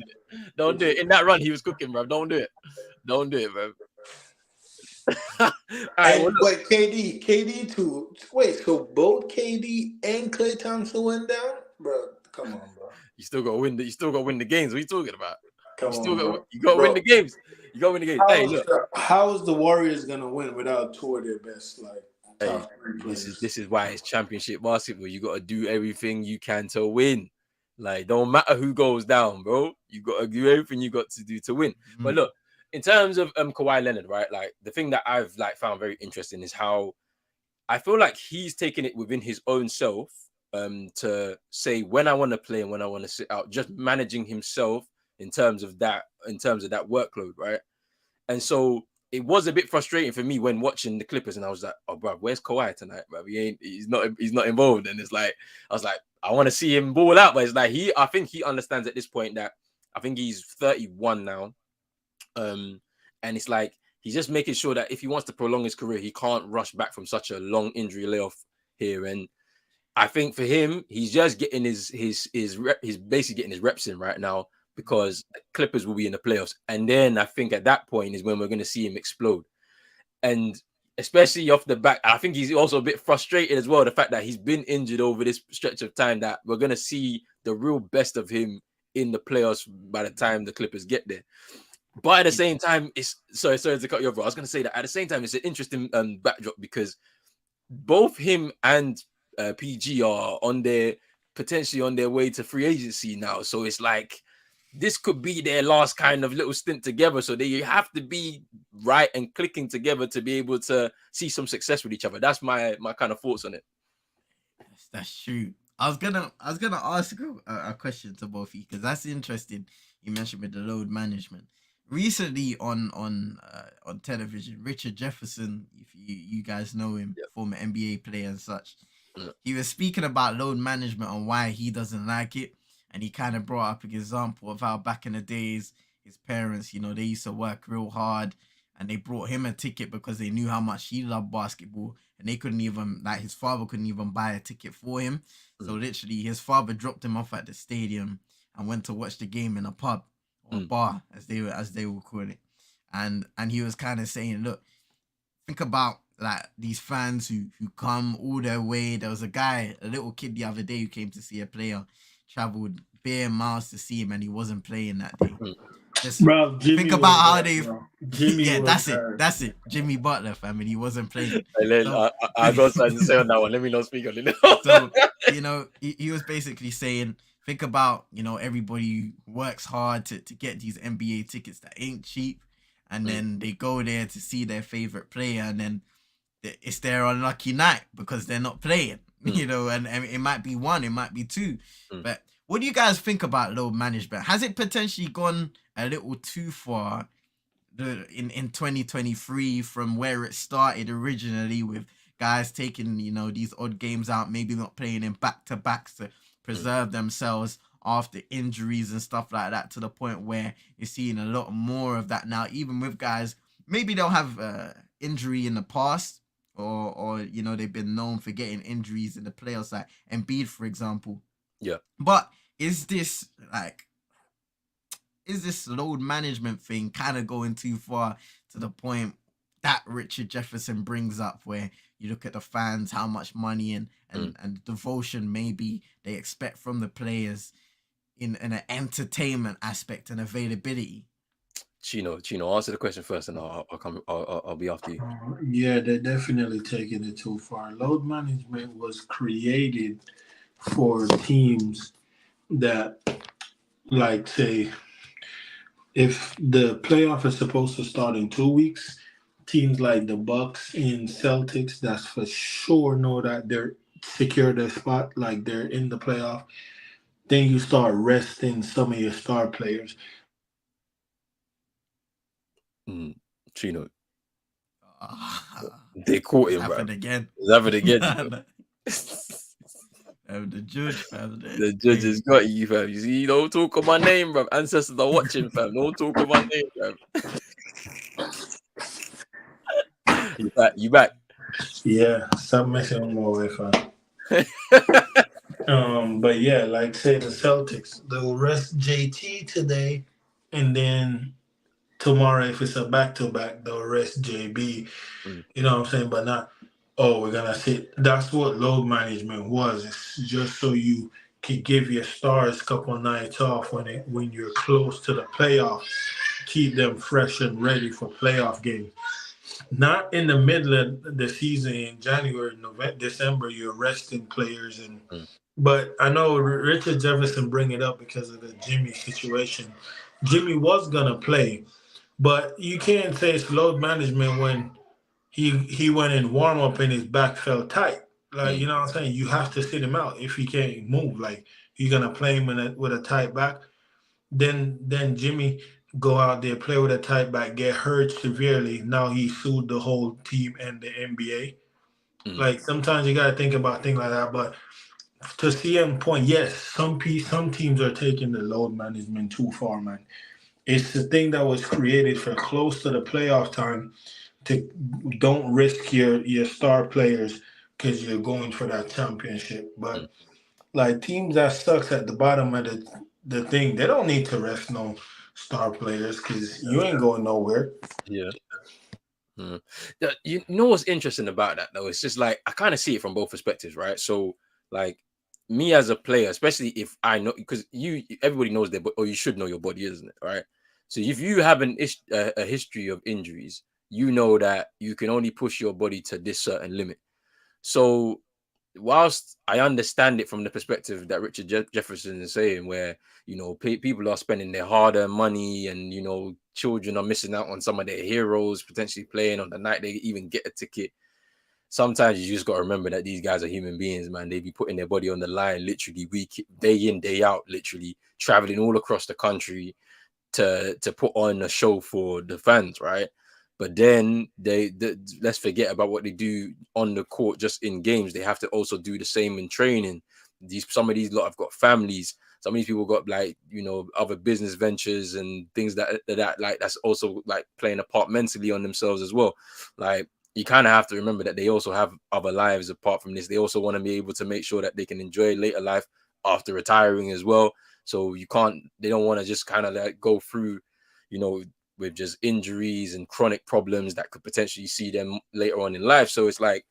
Don't do it. In that run, he was cooking, bro. Don't do it. Don't do it, bro. All right, wait, KD too. Wait, so both KD and Klay Thompson went down, bro. Come on, bro. You still got to win. You still got to win the games. What are you talking about? You got to win the games. You got to win the games. Hey, look. How is the Warriors gonna win without two of their best top three players? This is why it's championship basketball. You got to do everything you can to win. Like, don't matter who goes down, bro. You got to do everything you got to do to win. Mm-hmm. But look, in terms of Kawhi Leonard, right? Like, the thing that I've found very interesting is how I feel like he's taking it within his own self to say when I want to play and when I want to sit out, just managing himself in terms of that workload, right? And so it was a bit frustrating for me when watching the Clippers, and I was like, "Oh, bro, where's Kawhi tonight, bro? He's not involved." And it's like, I was like, I want to see him ball out, but it's like I think he understands at this point that I think he's 31 now, and it's like he's just making sure that if he wants to prolong his career, he can't rush back from such a long injury layoff here. And I think for him, he's just getting he's basically getting his reps in right now, because Clippers will be in the playoffs. And then I think at that point is when we're going to see him explode. And especially off the back, I think he's also a bit frustrated as well, the fact that he's been injured over this stretch of time, that we're going to see the real best of him in the playoffs by the time the Clippers get there. But at the same time, sorry to cut you off, bro. I was going to say that at the same time, it's an interesting backdrop, because both him and PG are potentially on their way to free agency now. So it's like, this could be their last kind of little stint together. So you have to be right and clicking together to be able to see some success with each other. That's my kind of thoughts on it. That's true. I was gonna ask a question to both of you, because that's interesting. You mentioned with the load management. Recently on television, Richard Jefferson, if you guys know him, former NBA player and such, he was speaking about load management and why he doesn't like it. And he kind of brought up an example of how back in the days, his parents, they used to work real hard, and they brought him a ticket because they knew how much he loved basketball, and they couldn't even, his father couldn't even buy a ticket for him. So literally his father dropped him off at the stadium and went to watch the game in a pub or bar, as they were calling it. And he was kind of saying, look, think about these fans who come all their way. There was a little kid the other day who came to see a player, traveled bare miles to see him, and he wasn't playing that day. Just think about how they. That's it. Jimmy Butler, fam, and he wasn't playing. I got something to say on that one. Let me not speak on it. So he was basically saying, think about everybody works hard to get these NBA tickets that ain't cheap, and then they go there to see their favorite player, and then it's their unlucky night because they're not playing. And it might be one, it might be two. But what do you guys think about load management? Has it potentially gone a little too far in 2023 from where it started originally, with guys taking, these odd games out, maybe not playing in back-to-backs to preserve themselves after injuries and stuff like that, to the point where you're seeing a lot more of that now, even with guys, maybe they'll have injury in the past, or they've been known for getting injuries in the playoffs, like Embiid, for example. Yeah. But is this load management thing kind of going too far, to the point that Richard Jefferson brings up, where you look at the fans, how much money and devotion maybe they expect from the players in an entertainment aspect and availability? Chino, answer the question first, and I'll be after you. Yeah, they're definitely taking it too far. Load management was created for teams that, say, if the playoff is supposed to start in 2 weeks, teams like the Bucks and Celtics, that's for sure, know that they're secure their spot, like they're in the playoff. Then you start resting some of your star players. Chino. They caught him, bro. It's happened again. The judge, fam. The judge has got you, fam. You see, don't talk on my name, bro. Ancestors are watching, fam. Don't talk on my name, fam. You back. Yeah, stop messing with my Wi-Fi. But yeah, like say the Celtics, they'll rest JT today, and then tomorrow, if it's a back to back, they'll rest JB. Mm, You know what I'm saying? But not, oh, we're gonna sit. That's what load management was. It's just so you can give your stars a couple of nights off when you're close to the playoffs, keep them fresh and ready for playoff games. Not in the middle of the season in January, November, December. You're resting players and. mm, But I know Richard Jefferson bring it up because of the Jimmy situation. Jimmy was gonna play, but you can't say it's load management when he went in warm up and his back felt tight. Like mm, you know what I'm saying. You have to sit him out if he can't move. Like you're gonna play him with a tight back. Then Jimmy go out there play with a tight back, get hurt severely. Now he sued the whole team and the NBA. mm. Like sometimes you gotta think about things like that. But to CM point, yes, some teams are taking the load management too far, man. It's the thing that was created for close to the playoff time to don't risk your star players because you're going for that championship. Mm. But like teams that sucks at the bottom of the thing, they don't need to rest no star players because you ain't going nowhere. Yeah. Mm. You know what's interesting about that though? It's just like I kind of see it from both perspectives, right? So, like me as a player, especially if I know, because everybody knows their, or you should know your body, isn't it? Right. So if you have a history of injuries, you know that you can only push your body to this certain limit. So whilst I understand it from the perspective that Richard Jefferson is saying, where people are spending their hard-earned money, and children are missing out on some of their heroes potentially playing on the night they even get a ticket. Sometimes you just got to remember that these guys are human beings, man. They be putting their body on the line, literally day in, day out, literally traveling all across the country to put on a show for the fans, right? But then let's forget about what they do on the court, just in games. They have to also do the same in training. Some of these lot have got families. Some of these people got other business ventures and things that like that's also like playing a part mentally on themselves as well. Like you kind of have to remember that they also have other lives apart from this. They also want to be able to make sure that they can enjoy later life after retiring as well. So they don't want to just kind of like go through, with just injuries and chronic problems that could potentially see them later on in life. So it's like,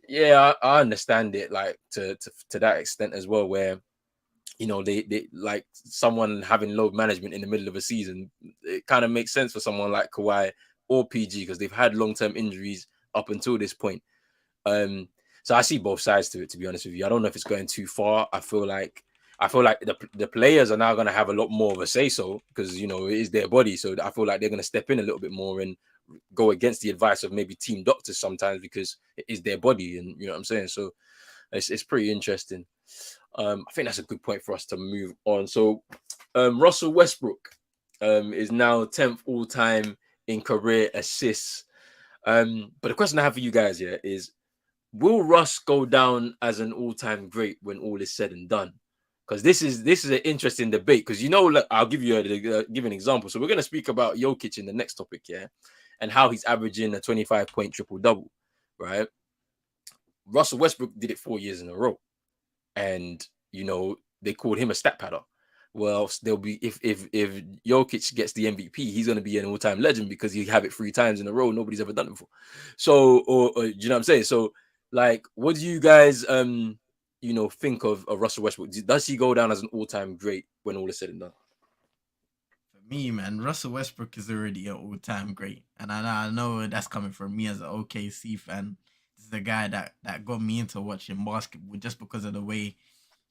yeah, I understand it like to that extent as well, where they like someone having load management in the middle of a season. It kind of makes sense for someone like Kawhi or PG because they've had long-term injuries up until this point. So I see both sides to it, to be honest with you. I don't know if it's going too far. I feel like the players are now going to have a lot more of a say so because it is their body. So I feel like they're going to step in a little bit more and go against the advice of maybe team doctors sometimes because it is their body, and you know what I'm saying. So it's pretty interesting. I think that's a good point for us to move on. So Russell Westbrook is now 10th all time in career assists. But the question I have for you guys here is, will Russ go down as an all-time great when all is said and done? Because this is an interesting debate. Because like, I'll give you give an example. So we're going to speak about Jokic in the next topic, yeah, and how he's averaging a 25-point triple-double, right? Russell Westbrook did it 4 years in a row, and they called him a stat padder. Well, there'll be if Jokic gets the MVP, he's going to be an all-time legend because he have it 3 times in a row. Nobody's ever done it before. So, or you know what I'm saying? So, like, what do you guys think of Russell Westbrook? Does he go down as an all-time great when all is said and done? For me, man, Russell Westbrook is already an all-time great, and I know that's coming from me as an OKC fan. This is the guy that got me into watching basketball just because of the way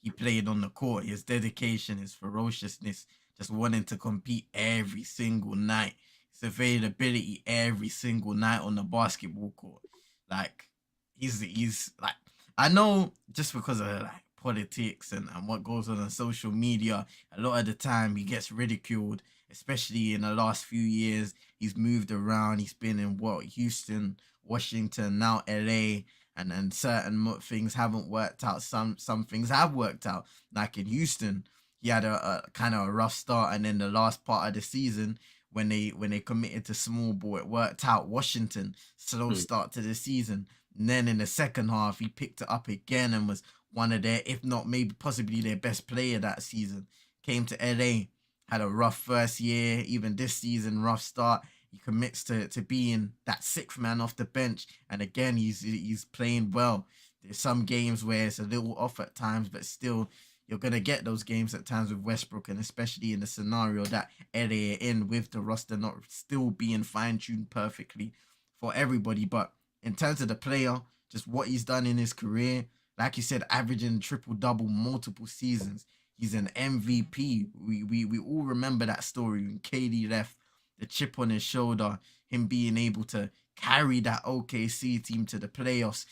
he played on the court, his dedication, his ferociousness, just wanting to compete every single night, his availability every single night on the basketball court. Like he's like, I know just because of like politics and what goes on social media, a lot of the time he gets ridiculed, especially in the last few years. He's moved around. He's been in Houston, Washington, now LA, and then certain things haven't worked out. Some things have worked out. Like in Houston, he had a kind of a rough start, and then the last part of the season when they committed to small ball, it worked out. Washington, slow start to the season. And then in the second half, he picked it up again and was one of their, if not maybe possibly their best player that season. Came to LA, had a rough first year, even this season, rough start. He commits to being that sixth man off the bench. And again, he's playing well. There's some games where it's a little off at times, but still, you're going to get those games at times with Westbrook, and especially in the scenario that LA are in with the roster not still being fine-tuned perfectly for everybody. But in terms of the player, just what he's done in his career, like you said, averaging triple-double multiple seasons. He's an MVP. We all remember that story when KD left, the chip on his shoulder, him being able to carry that OKC team to the playoffs.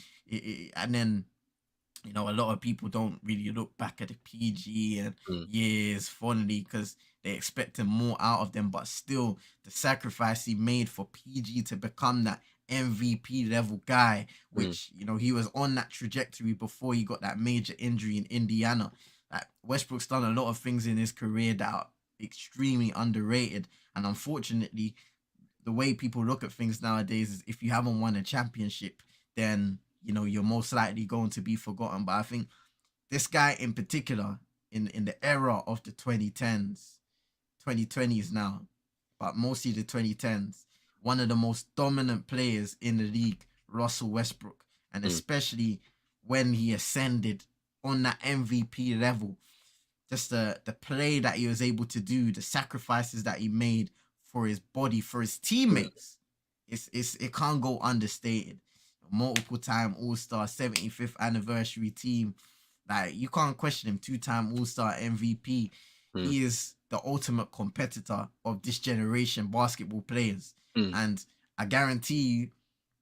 And then, you know, a lot of people don't really look back at the PG and years fondly because they expected more out of them. But still, the sacrifice he made for PG to become that MVP level guy, which, you know, he was on that trajectory before he got that major injury in Indiana. Like, Westbrook's done a lot of things in his career that are extremely underrated. And unfortunately, the way people look at things nowadays is if you haven't won a championship, then, you know, you're most likely going to be forgotten. But I think this guy in particular, in the era of the 2010s, 2020s now, but mostly the 2010s, one of the most dominant players in the league, Russell Westbrook. And especially when he ascended on that MVP level, just the play that he was able to do, the sacrifices that he made for his body, for his teammates, it can't go understated. Multiple time All-Star, 75th anniversary team. Like, you can't question him. 2-time All-Star MVP. He is the ultimate competitor of this generation basketball players. And I guarantee you,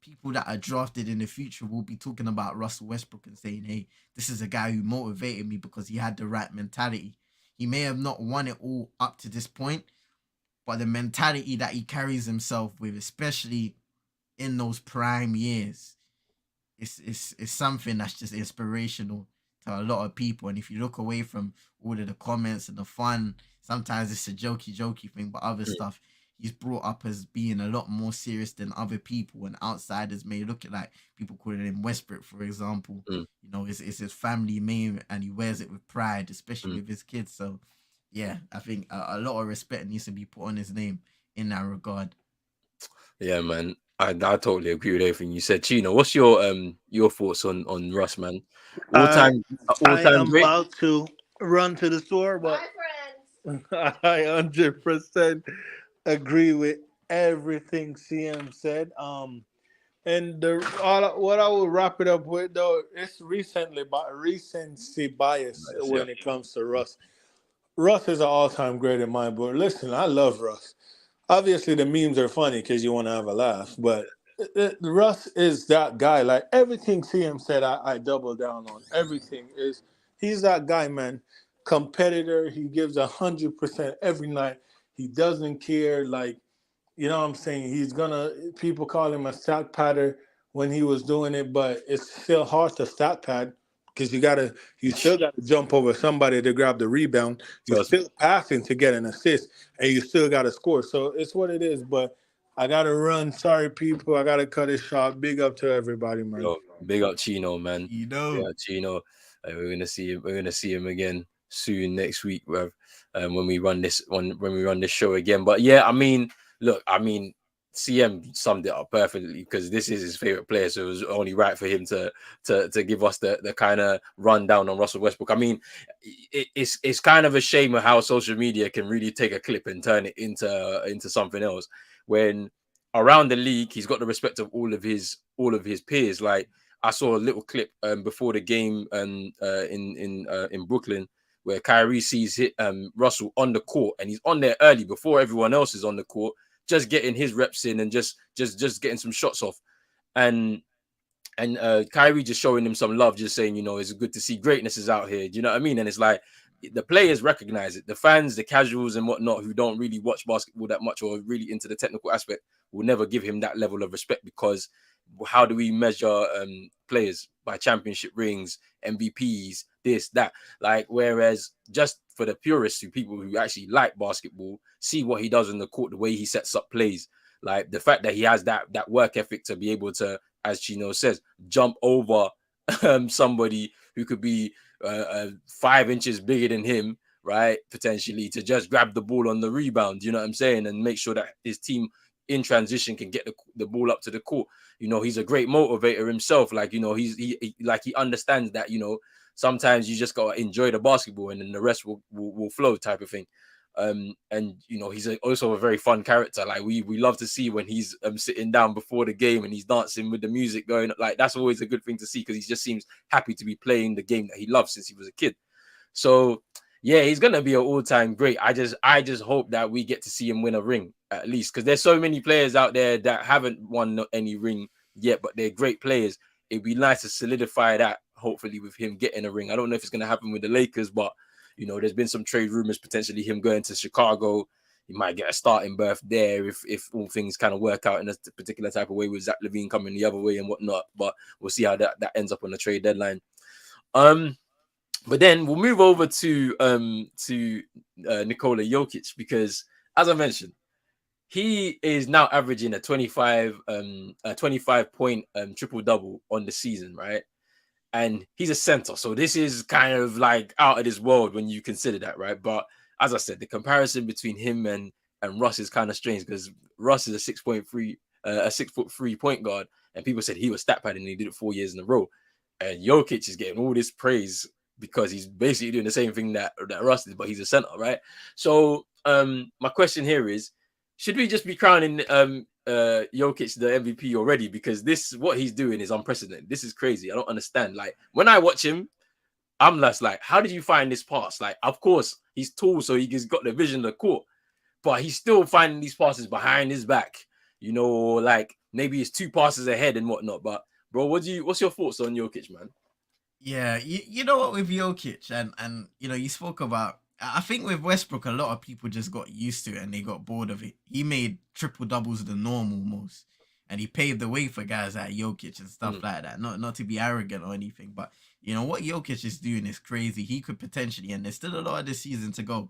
people that are drafted in the future will be talking about Russell Westbrook and saying, hey, this is a guy who motivated me because he had the right mentality. He may have not won it all up to this point, but the mentality that he carries himself with, especially in those prime years, it's something that's just inspirational to a lot of people. And if you look away from all of the comments and the fun, sometimes it's a jokey thing, but other stuff he's brought up as being a lot more serious than other people, and outsiders may look at, like, people calling him Westbrook, for example. You know, it's his family name and he wears it with pride, especially with his kids. So yeah, I think a lot of respect needs to be put on his name in that regard. Yeah, man. I totally agree with everything you said. Chino, what's your thoughts on Russ, man? All I time am great. about to run to the store, but I 100% agree with everything CM said. And what I will wrap it up with, though, it's recency bias Yeah. when it comes to Russ. Russ is an all-time great in my book. Listen, I love Russ. Obviously, the memes are funny because you want to have a laugh, but Russ is that guy. Like, everything CM said, I double down on. Everything is he's that guy, man. Competitor. He gives 100% every night. He doesn't care. Like, you know what I'm saying? People call him a stat padder when he was doing it, but it's still hard to stat pad because you still gotta jump over somebody to grab the rebound. You're still passing to get an assist, and you still gotta score. So it's what it is. But I gotta run. Sorry, people. I gotta cut it short. Big up to everybody, man. Yo, big up Chino, man. You know, Yeah, Chino. We're gonna see him. We're gonna see him again soon next week, bruv. When we run this show again. But yeah, I mean, look, CM summed it up perfectly because this is his favorite player, so it was only right for him to give us the kind of rundown on Russell Westbrook. I mean, it's kind of a shame of how social media can really take a clip and turn it into something else. When around the league, he's got the respect of all of his peers. Like, I saw a little clip before the game in Brooklyn where Kyrie sees Russell on the court, and he's on there early before everyone else is on the court, just getting his reps in and just getting some shots off. And Kyrie just showing him some love, just saying, you know, it's good to see greatness is out here. Do you know what I mean? And it's like the players recognize it. The fans, the casuals and whatnot, who don't really watch basketball that much or really into the technical aspect, will never give him that level of respect, because how do we measure players? By championship rings, MVPs, this, that. Like, whereas just for the purists, who people who actually like basketball, see what he does on the court, the way he sets up plays, like the fact that he has that work ethic to be able to as Chino says, jump over somebody who could be 5 inches bigger than him, right? Potentially to just grab the ball on the rebound, you know what I'm saying, and make sure that his team in transition can get the ball up to the court. You know, he's a great motivator himself. Like, you know, he understands that, you know, sometimes you just gotta enjoy the basketball and then the rest will flow, type of thing. And you know, he's also a very fun character. Like we love to see when he's sitting down before the game and he's dancing with the music going. Like that's always a good thing to see, because he just seems happy to be playing the game that he loves since he was a kid. So yeah, he's gonna be an all-time great. I just hope that we get to see him win a ring at least, because there's so many players out there that haven't won any ring yet, but they're great players. It'd be nice to solidify that, hopefully, with him getting a ring. I don't know if it's gonna happen with the Lakers, but you know, there's been some trade rumors potentially him going to Chicago. He might get a starting berth there if all things kind of work out in a particular type of way, with Zach LaVine coming the other way and whatnot. But we'll see how that ends up on the trade deadline. But then we'll move over to Nikola Jokic, because as I mentioned, he is now averaging a 25 point triple double on the season, right? And he's a center, so this is kind of like out of this world when you consider that, right? But as I said, the comparison between him and Russ is kind of strange, because Russ is a 6'3" point guard, and people said he was stat padding and he did it 4 years in a row. And Jokic is getting all this praise because he's basically doing the same thing that Russ did, but he's a center, right? So my question here is, should we just be crowning Jokic the MVP already? Because what he's doing is unprecedented. This is crazy. I don't understand. Like when I watch him, I'm less like, how did you find this pass? Like, of course, he's tall, so he's got the vision of the court, but he's still finding these passes behind his back. You know, like maybe it's 2 passes ahead and whatnot. But bro, what's your thoughts on Jokic, man? Yeah, you know what, with Jokic and you know, you spoke about, I think with Westbrook, a lot of people just got used to it and they got bored of it. He made triple doubles the norm almost, and he paved the way for guys like Jokic and stuff like that. Not to be arrogant or anything, but you know what Jokic is doing is crazy. He could potentially, and there's still a lot of this season to go,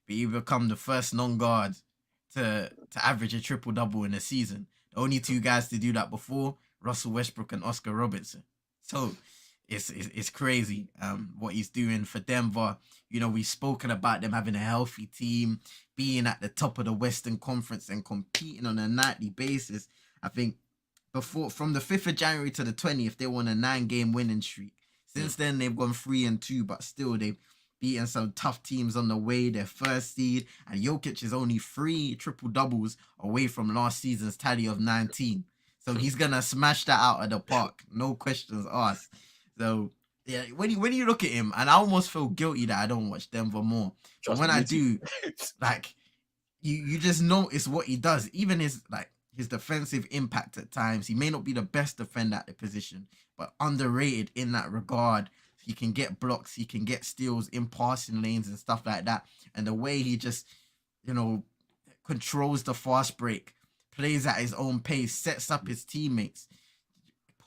but he become the first non-guard to average a triple double in a season. The only 2 guys to do that before, Russell Westbrook and Oscar Robertson. So it's crazy what he's doing for Denver. You know, we've spoken about them having a healthy team, being at the top of the Western Conference and competing on a nightly basis. I think from the 5th of January to the 20th, they won a 9-game winning streak. Since then, they've gone 3-2, but still they've beaten some tough teams on the way. They're first seed, and Jokic is only 3 triple doubles away from last season's tally of 19. So he's gonna smash that out of the park, no questions asked. So yeah, when you look at him, and I almost feel guilty that I don't watch Denver more. But when I do, like you just notice what he does. Even his defensive impact at times. He may not be the best defender at the position, but underrated in that regard. He can get blocks, he can get steals in passing lanes and stuff like that. And the way he just, you know, controls the fast break, plays at his own pace, sets up his teammates,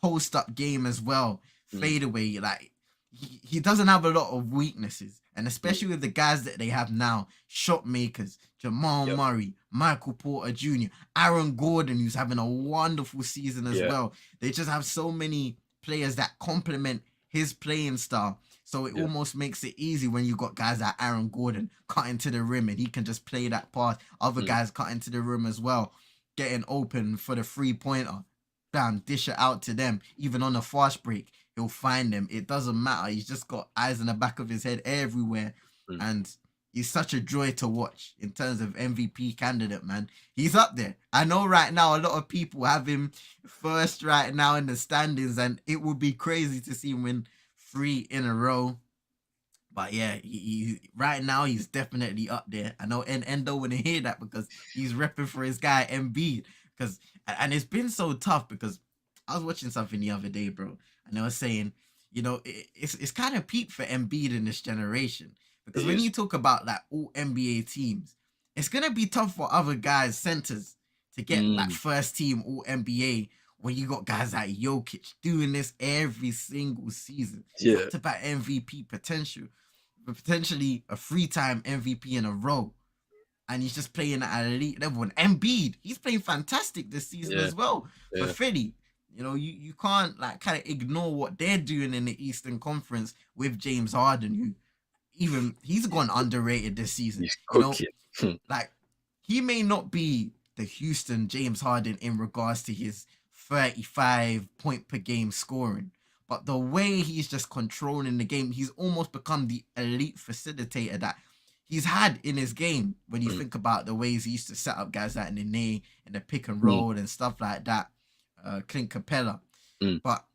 post up game as well, fade away. Like he doesn't have a lot of weaknesses, and especially with the guys that they have now, shot makers, Jamal Murray, Michael Porter Jr., Aaron Gordon, who's having a wonderful season as well. They just have so many players that complement his playing style. So it almost makes it easy when you got guys like Aaron Gordon cutting to the rim and he can just play that pass. Other guys cutting to the rim as well, getting open for the 3-pointer. Bam, dish it out to them. Even on a fast break, he'll find them. It doesn't matter. He's just got eyes in the back of his head everywhere. And he's such a joy to watch in terms of MVP candidate, man. He's up there. I know right now a lot of people have him first right now in the standings, and it would be crazy to see him win 3 in a row. But yeah, he right now he's definitely up there. I know Endo wouldn't hear that because he's repping for his guy Embiid. And it's been so tough because I was watching something the other day, bro, and they were saying, you know, it's kind of peak for Embiid in this generation. Because when you talk about like all NBA teams, it's gonna be tough for other guys, centers, to get like first team all NBA when you got guys like Jokic doing this every single season. It's about MVP potential, but potentially a 3-time MVP in a row. And he's just playing at an elite level. And Embiid, he's playing fantastic this season as well for Philly. you can't like kind of ignore what they're doing in the Eastern Conference with James Harden, who even he's gone underrated this season. He's cooking. Like he may not be the Houston James Harden in regards to his 35 point per game scoring, but the way he's just controlling the game, he's almost become the elite facilitator that he's had in his game. When you think about the ways he used to set up guys like Nene and the pick and roll and stuff like that, Clint Capella. But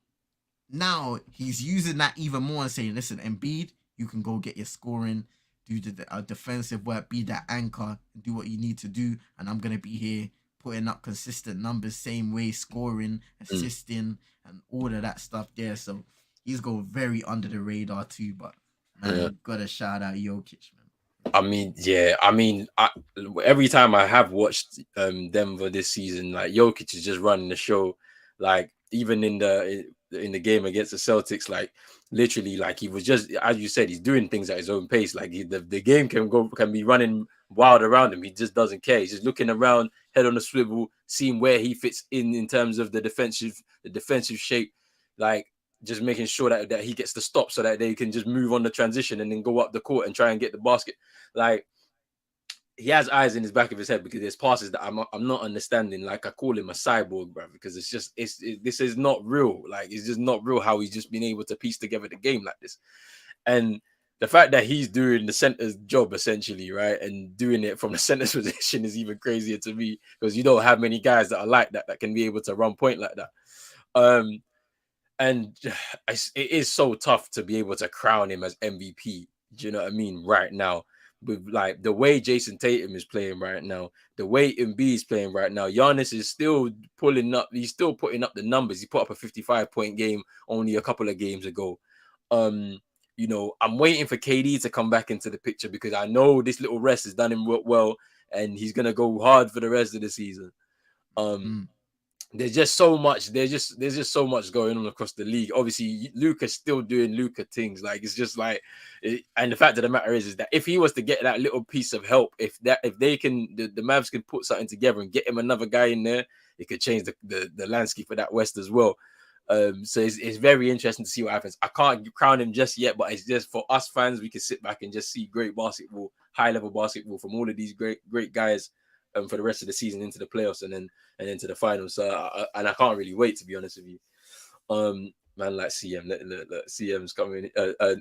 now he's using that even more and saying, listen, Embiid, you can go get your scoring, do the defensive work, be that anchor, do what you need to do, and I'm going to be here putting up consistent numbers, same way, scoring, assisting, and all of that stuff there. So he's going very under the radar too, but man, gotta shout out Jokic, man. I mean, every time I have watched Denver this season, like Jokic is just running the show. Like even in the game against the Celtics, like literally, like he was just, as you said, he's doing things at his own pace. Like the game can be running wild around him. He just doesn't care. He's just looking around, head on a swivel, seeing where he fits in terms of the defensive shape, like just making sure that he gets the stop so that they can just move on the transition and then go up the court and try and get the basket. Like he has eyes in his back of his head because there's passes that I'm not understanding. Like I call him a cyborg, bro, because this is not real. Like it's just not real how he's just been able to piece together the game like this. And the fact that he's doing the center's job essentially, right, and doing it from the center's position is even crazier to me because you don't have many guys that are like that can be able to run point like that. And it is so tough to be able to crown him as MVP. Do you know what I mean? Right now, with like the way Jason Tatum is playing right now, the way Embiid is playing right now, Giannis is still pulling up. He's still putting up the numbers. He put up a 55-point game only a couple of games ago. I'm waiting for KD to come back into the picture because I know this little rest has done him well, and he's gonna go hard for the rest of the season. There's just so much. There's just so much going on across the league. Obviously, Luka's still doing Luka things. Like it's just like, and the fact of the matter is that if he was to get that little piece of help, if they can, the Mavs can put something together and get him another guy in there, it could change the landscape for that West as well. So it's very interesting to see what happens. I can't crown him just yet, but it's just for us fans, we can sit back and just see great basketball, high level basketball from all of these great guys. For the rest of the season into the playoffs and then into the finals. So I can't really wait, to be honest with you. Man, like CM, CM's coming.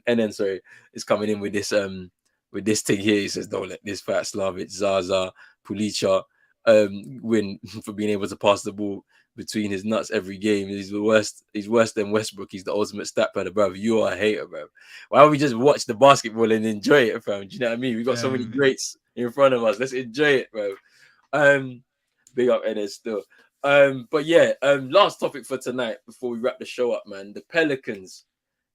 NN, sorry, is coming in with this thing here. He says, "Don't let this fat Slavic Zaza Pulicha win for being able to pass the ball between his nuts every game. He's the worst. He's worse than Westbrook. He's the ultimate stat padder, bro. You are a hater, bro. Why don't we just watch the basketball and enjoy it, fam? Do you know what I mean? We've got so many greats in front of us. Let's enjoy it, bro." Big up NS still. But yeah, last topic for tonight before we wrap the show up, man. The Pelicans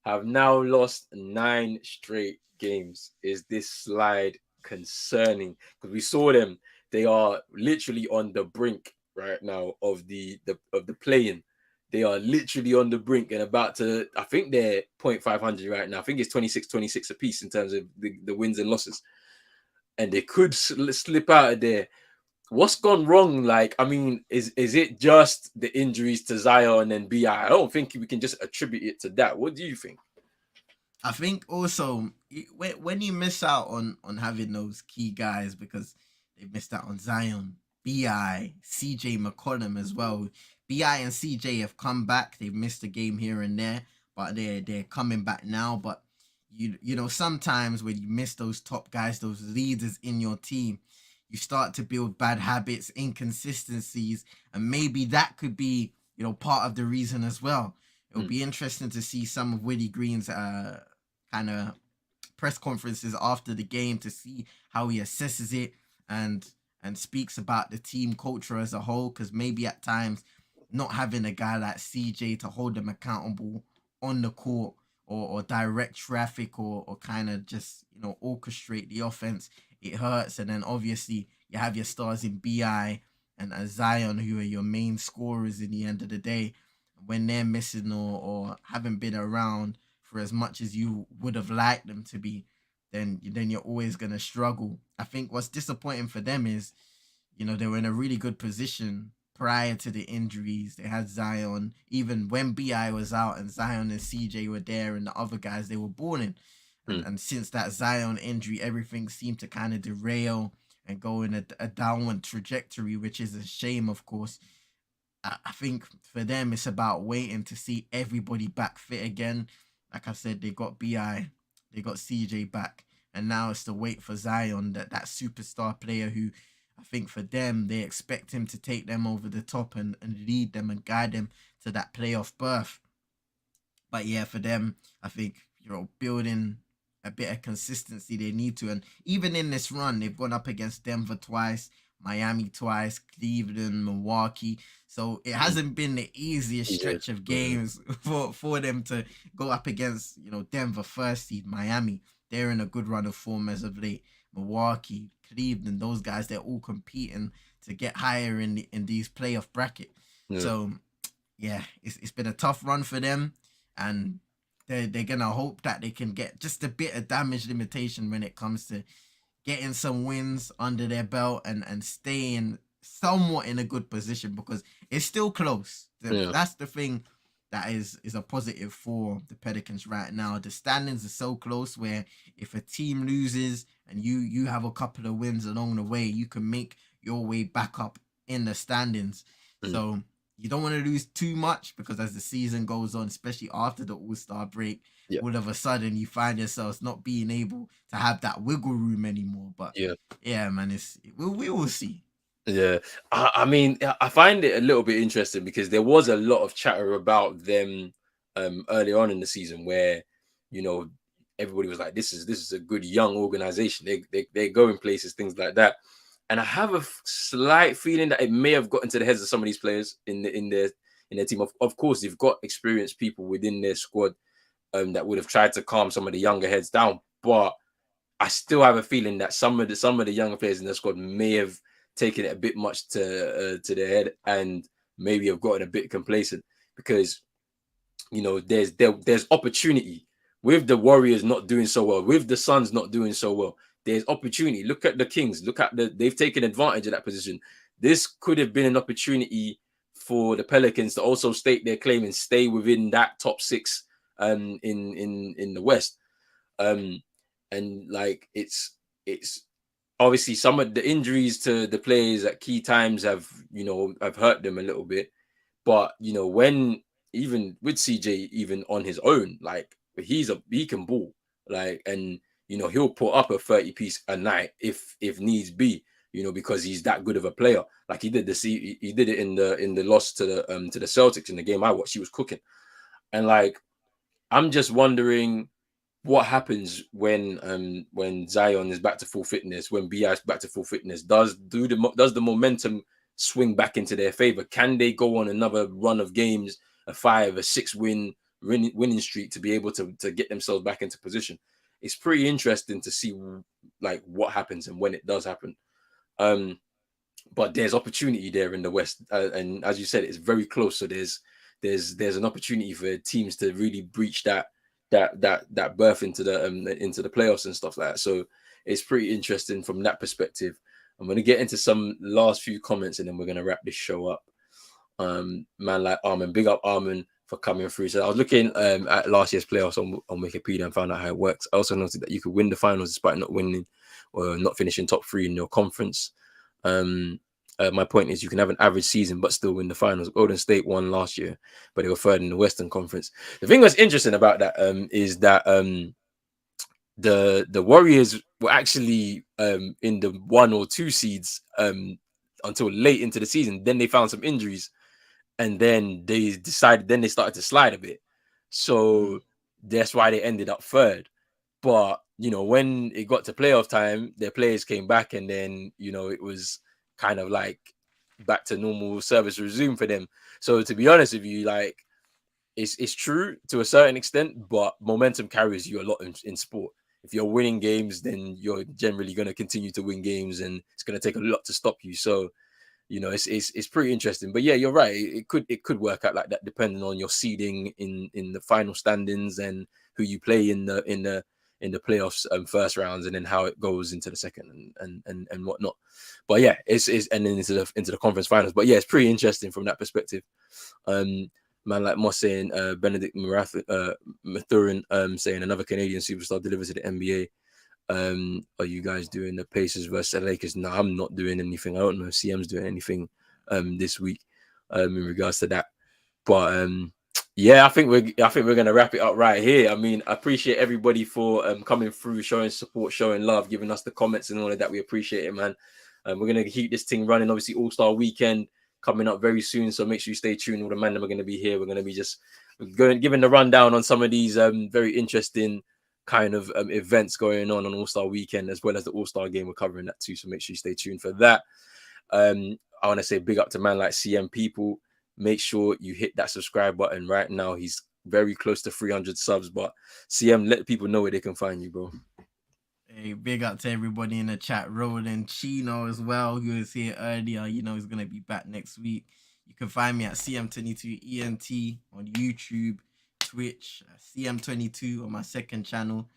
have now lost 9 straight games. Is this slide concerning? Because we saw them, they are literally on the brink right now of the play-in. They are literally on the brink and about to, I think they're 0.500 right now. I think it's 26 apiece in terms of the wins and losses. And they could slip out of there. What's gone wrong? Like, I mean, is it just the injuries to Zion and BI? I don't think we can just attribute it to that. What do you think? I think also when you miss out on having those key guys because they missed out on Zion, BI, CJ McCollum as well. BI and CJ have come back. They've missed a game here and there, but they're coming back now. But you know sometimes when you miss those top guys, those leaders in your team, you start to build bad habits, inconsistencies, and maybe that could be, part of the reason as well. It'll be interesting to see some of Willie Green's kind of press conferences after the game to see how he assesses it and speaks about the team culture as a whole, because maybe at times not having a guy like CJ to hold them accountable on the court or direct traffic or kind of just, orchestrate the offense, it hurts. And then obviously you have your stars in BI and Zion, who are your main scorers in the end of the day. When they're missing or haven't been around for as much as you would have liked them to be, then you're always going to struggle. I think what's disappointing for them is, they were in a really good position prior to the injuries, they had Zion. Even when BI was out and Zion and CJ were there and the other guys, they were balling. And since that Zion injury, everything seemed to kind of derail and go in a downward trajectory, which is a shame, of course. I think for them, it's about waiting to see everybody back fit again. Like I said, they got BI, they got CJ back, and now it's to wait for Zion, that superstar player who I think for them, they expect him to take them over the top and lead them and guide them to that playoff berth. But yeah, for them, I think, building a bit of consistency they need to. And even in this run, they've gone up against Denver twice, Miami twice, Cleveland, Milwaukee. So it hasn't been the easiest stretch of games for them to go up against, Denver first seed, Miami. They're in a good run of form as of late. Milwaukee, Cleveland, those guys, they're all competing to get higher in these playoff bracket. Yeah. So yeah, it's been a tough run for them, and they're gonna hope that they can get just a bit of damage limitation when it comes to getting some wins under their belt and staying somewhat in a good position, because it's still close. That's the thing that is a positive for the Pelicans right now. The standings are so close where if a team loses and you have a couple of wins along the way, you can make your way back up in the standings. So you don't want to lose too much, because as the season goes on, especially after the All-Star break, all of a sudden you find yourselves not being able to have that wiggle room anymore. But yeah, man, we will see. Yeah, I mean, I find it a little bit interesting because there was a lot of chatter about them early on in the season where, everybody was like, this is a good young organization. They're going places, things like that. And I have a slight feeling that it may have got into the heads of some of these players in their team. Of course, they've got experienced people within their squad that would have tried to calm some of the younger heads down. But I still have a feeling that some of the younger players in the squad may have taken it a bit much to their head and maybe have gotten a bit complacent, because there's opportunity with the Warriors not doing so well, with the Suns not doing so well. There's opportunity. Look at the Kings. They've taken advantage of that position. This could have been an opportunity for the Pelicans to also stake their claim and stay within that top six in the West. And like it's obviously some of the injuries to the players at key times have hurt them a little bit. But when even with CJ, even on his own, like he can ball, like, and he'll put up a 30 piece a night if needs be, because he's that good of a player. Like he did it in the loss to the Celtics in the game I watched. He was cooking, and like I'm just wondering what happens when Zion is back to full fitness, when BI is back to full fitness. Does the momentum swing back into their favor? Can they go on another run of games, a 5-6 winning streak, to be able to get themselves back into position? It's pretty interesting to see like what happens and when it does happen. But there's opportunity there in the West, and as you said, it's very close. So there's an opportunity for teams to really breach that berth into the playoffs and stuff like that. So it's pretty interesting from that perspective. I'm going to get into some last few comments and then we're going to wrap this show up. Man like Armin, big up Armin for coming through. So I was looking at last year's playoffs on Wikipedia and found out how it works. I also noted that you could win the finals despite not winning or not finishing top 3 in your conference. My point is you can have an average season but still win the finals. Golden State won last year, but they were third in the Western Conference. The thing that's interesting about that is that the Warriors were actually in the 1 or 2 seeds until late into the season. Then they found some injuries, and then they started to slide a bit. So that's why they ended up third. But when it got to playoff time, their players came back, and then it was kind of like back to normal service resume for them. So to be honest with you, like it's true to a certain extent, but momentum carries you a lot in sport. If you're winning games, then you're generally going to continue to win games, and it's going to take a lot to stop you. So it's pretty interesting. But yeah, you're right. It could work out like that depending on your seeding in the final standings and who you play in the in the playoffs first rounds, and then how it goes into the second and whatnot. But yeah, it's and then into the conference finals. But yeah, it's pretty interesting from that perspective. Man like Moss saying, Benedict Mathurin saying another Canadian superstar delivered to the NBA. Are you guys doing the Pacers versus the Lakers? No, I'm not doing anything. I don't know if CM's doing anything this week in regards to that. But yeah, I think we're gonna wrap it up right here. I mean, I appreciate everybody for coming through, showing support, showing love, giving us the comments and all of that. We appreciate it, man. We're gonna keep this thing running. Obviously, All-Star Weekend coming up very soon, so make sure you stay tuned. All the men are gonna be here. We're gonna be just giving the rundown on some of these very interesting kind of events going on All-Star Weekend, as well as the All-Star game. We're covering that too, so make sure you stay tuned for that. I want to say big up to man like CM. People, make sure you hit that subscribe button right now. He's very close to 300 subs, but CM, let people know where they can find you, bro. Hey, big up to everybody in the chat. Roland Chino as well, who was here earlier. You know, he's going to be back next week. You can find me at CM22ENT on YouTube, Twitch, CM22 on my second channel.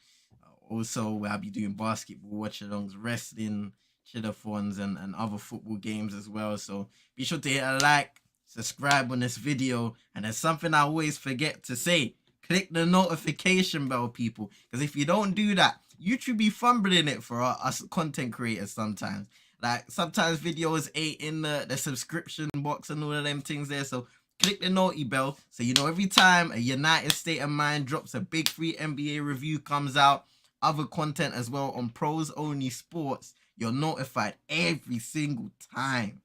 Also, where I'll be doing basketball watch-alongs, wrestling, chillathons, and other football games as well. So be sure to hit a like, subscribe on this video, and there's something I always forget to say. Click the notification bell, people, because if you don't do that, YouTube be fumbling it for us content creators sometimes. Like, sometimes videos ain't in the subscription box and all of them things there. So click the naughty bell so you know every time a United State of Mind drops a big free NBA review comes out, other content as well on Pros Only Sports, you're notified every single time.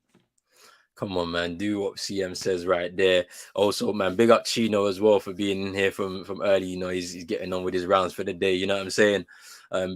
Come on, man. Do what CM says right there. Also, man, big up Chino as well for being in here from early. You know, he's getting on with his rounds for the day. You know what I'm saying?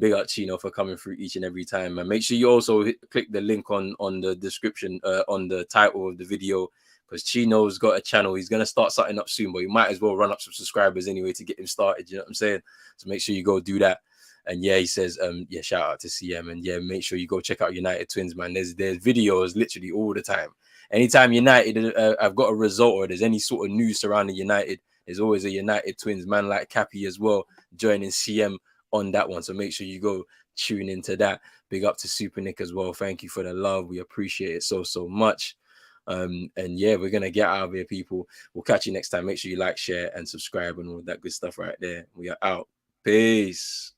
Big up Chino for coming through each and every time, man. Make sure you also click the link on the description, on the title of the video, because Chino's got a channel. He's going to start something up soon, but you might as well run up some subscribers anyway to get him started. You know what I'm saying? So make sure you go do that. And yeah, he says, yeah, shout out to CM. And yeah, make sure you go check out United Twins, man. There's videos literally all the time. Anytime United, I've got a result or there's any sort of news surrounding United, there's always a United Twins man like Cappy as well joining CM on that one. So make sure you go tune into that. Big up to Super Nick as well. Thank you for the love. We appreciate it so much. And yeah, we're gonna get out of here, people. We'll catch you next time. Make sure you like, share, and subscribe and all that good stuff right there. We are out. Peace.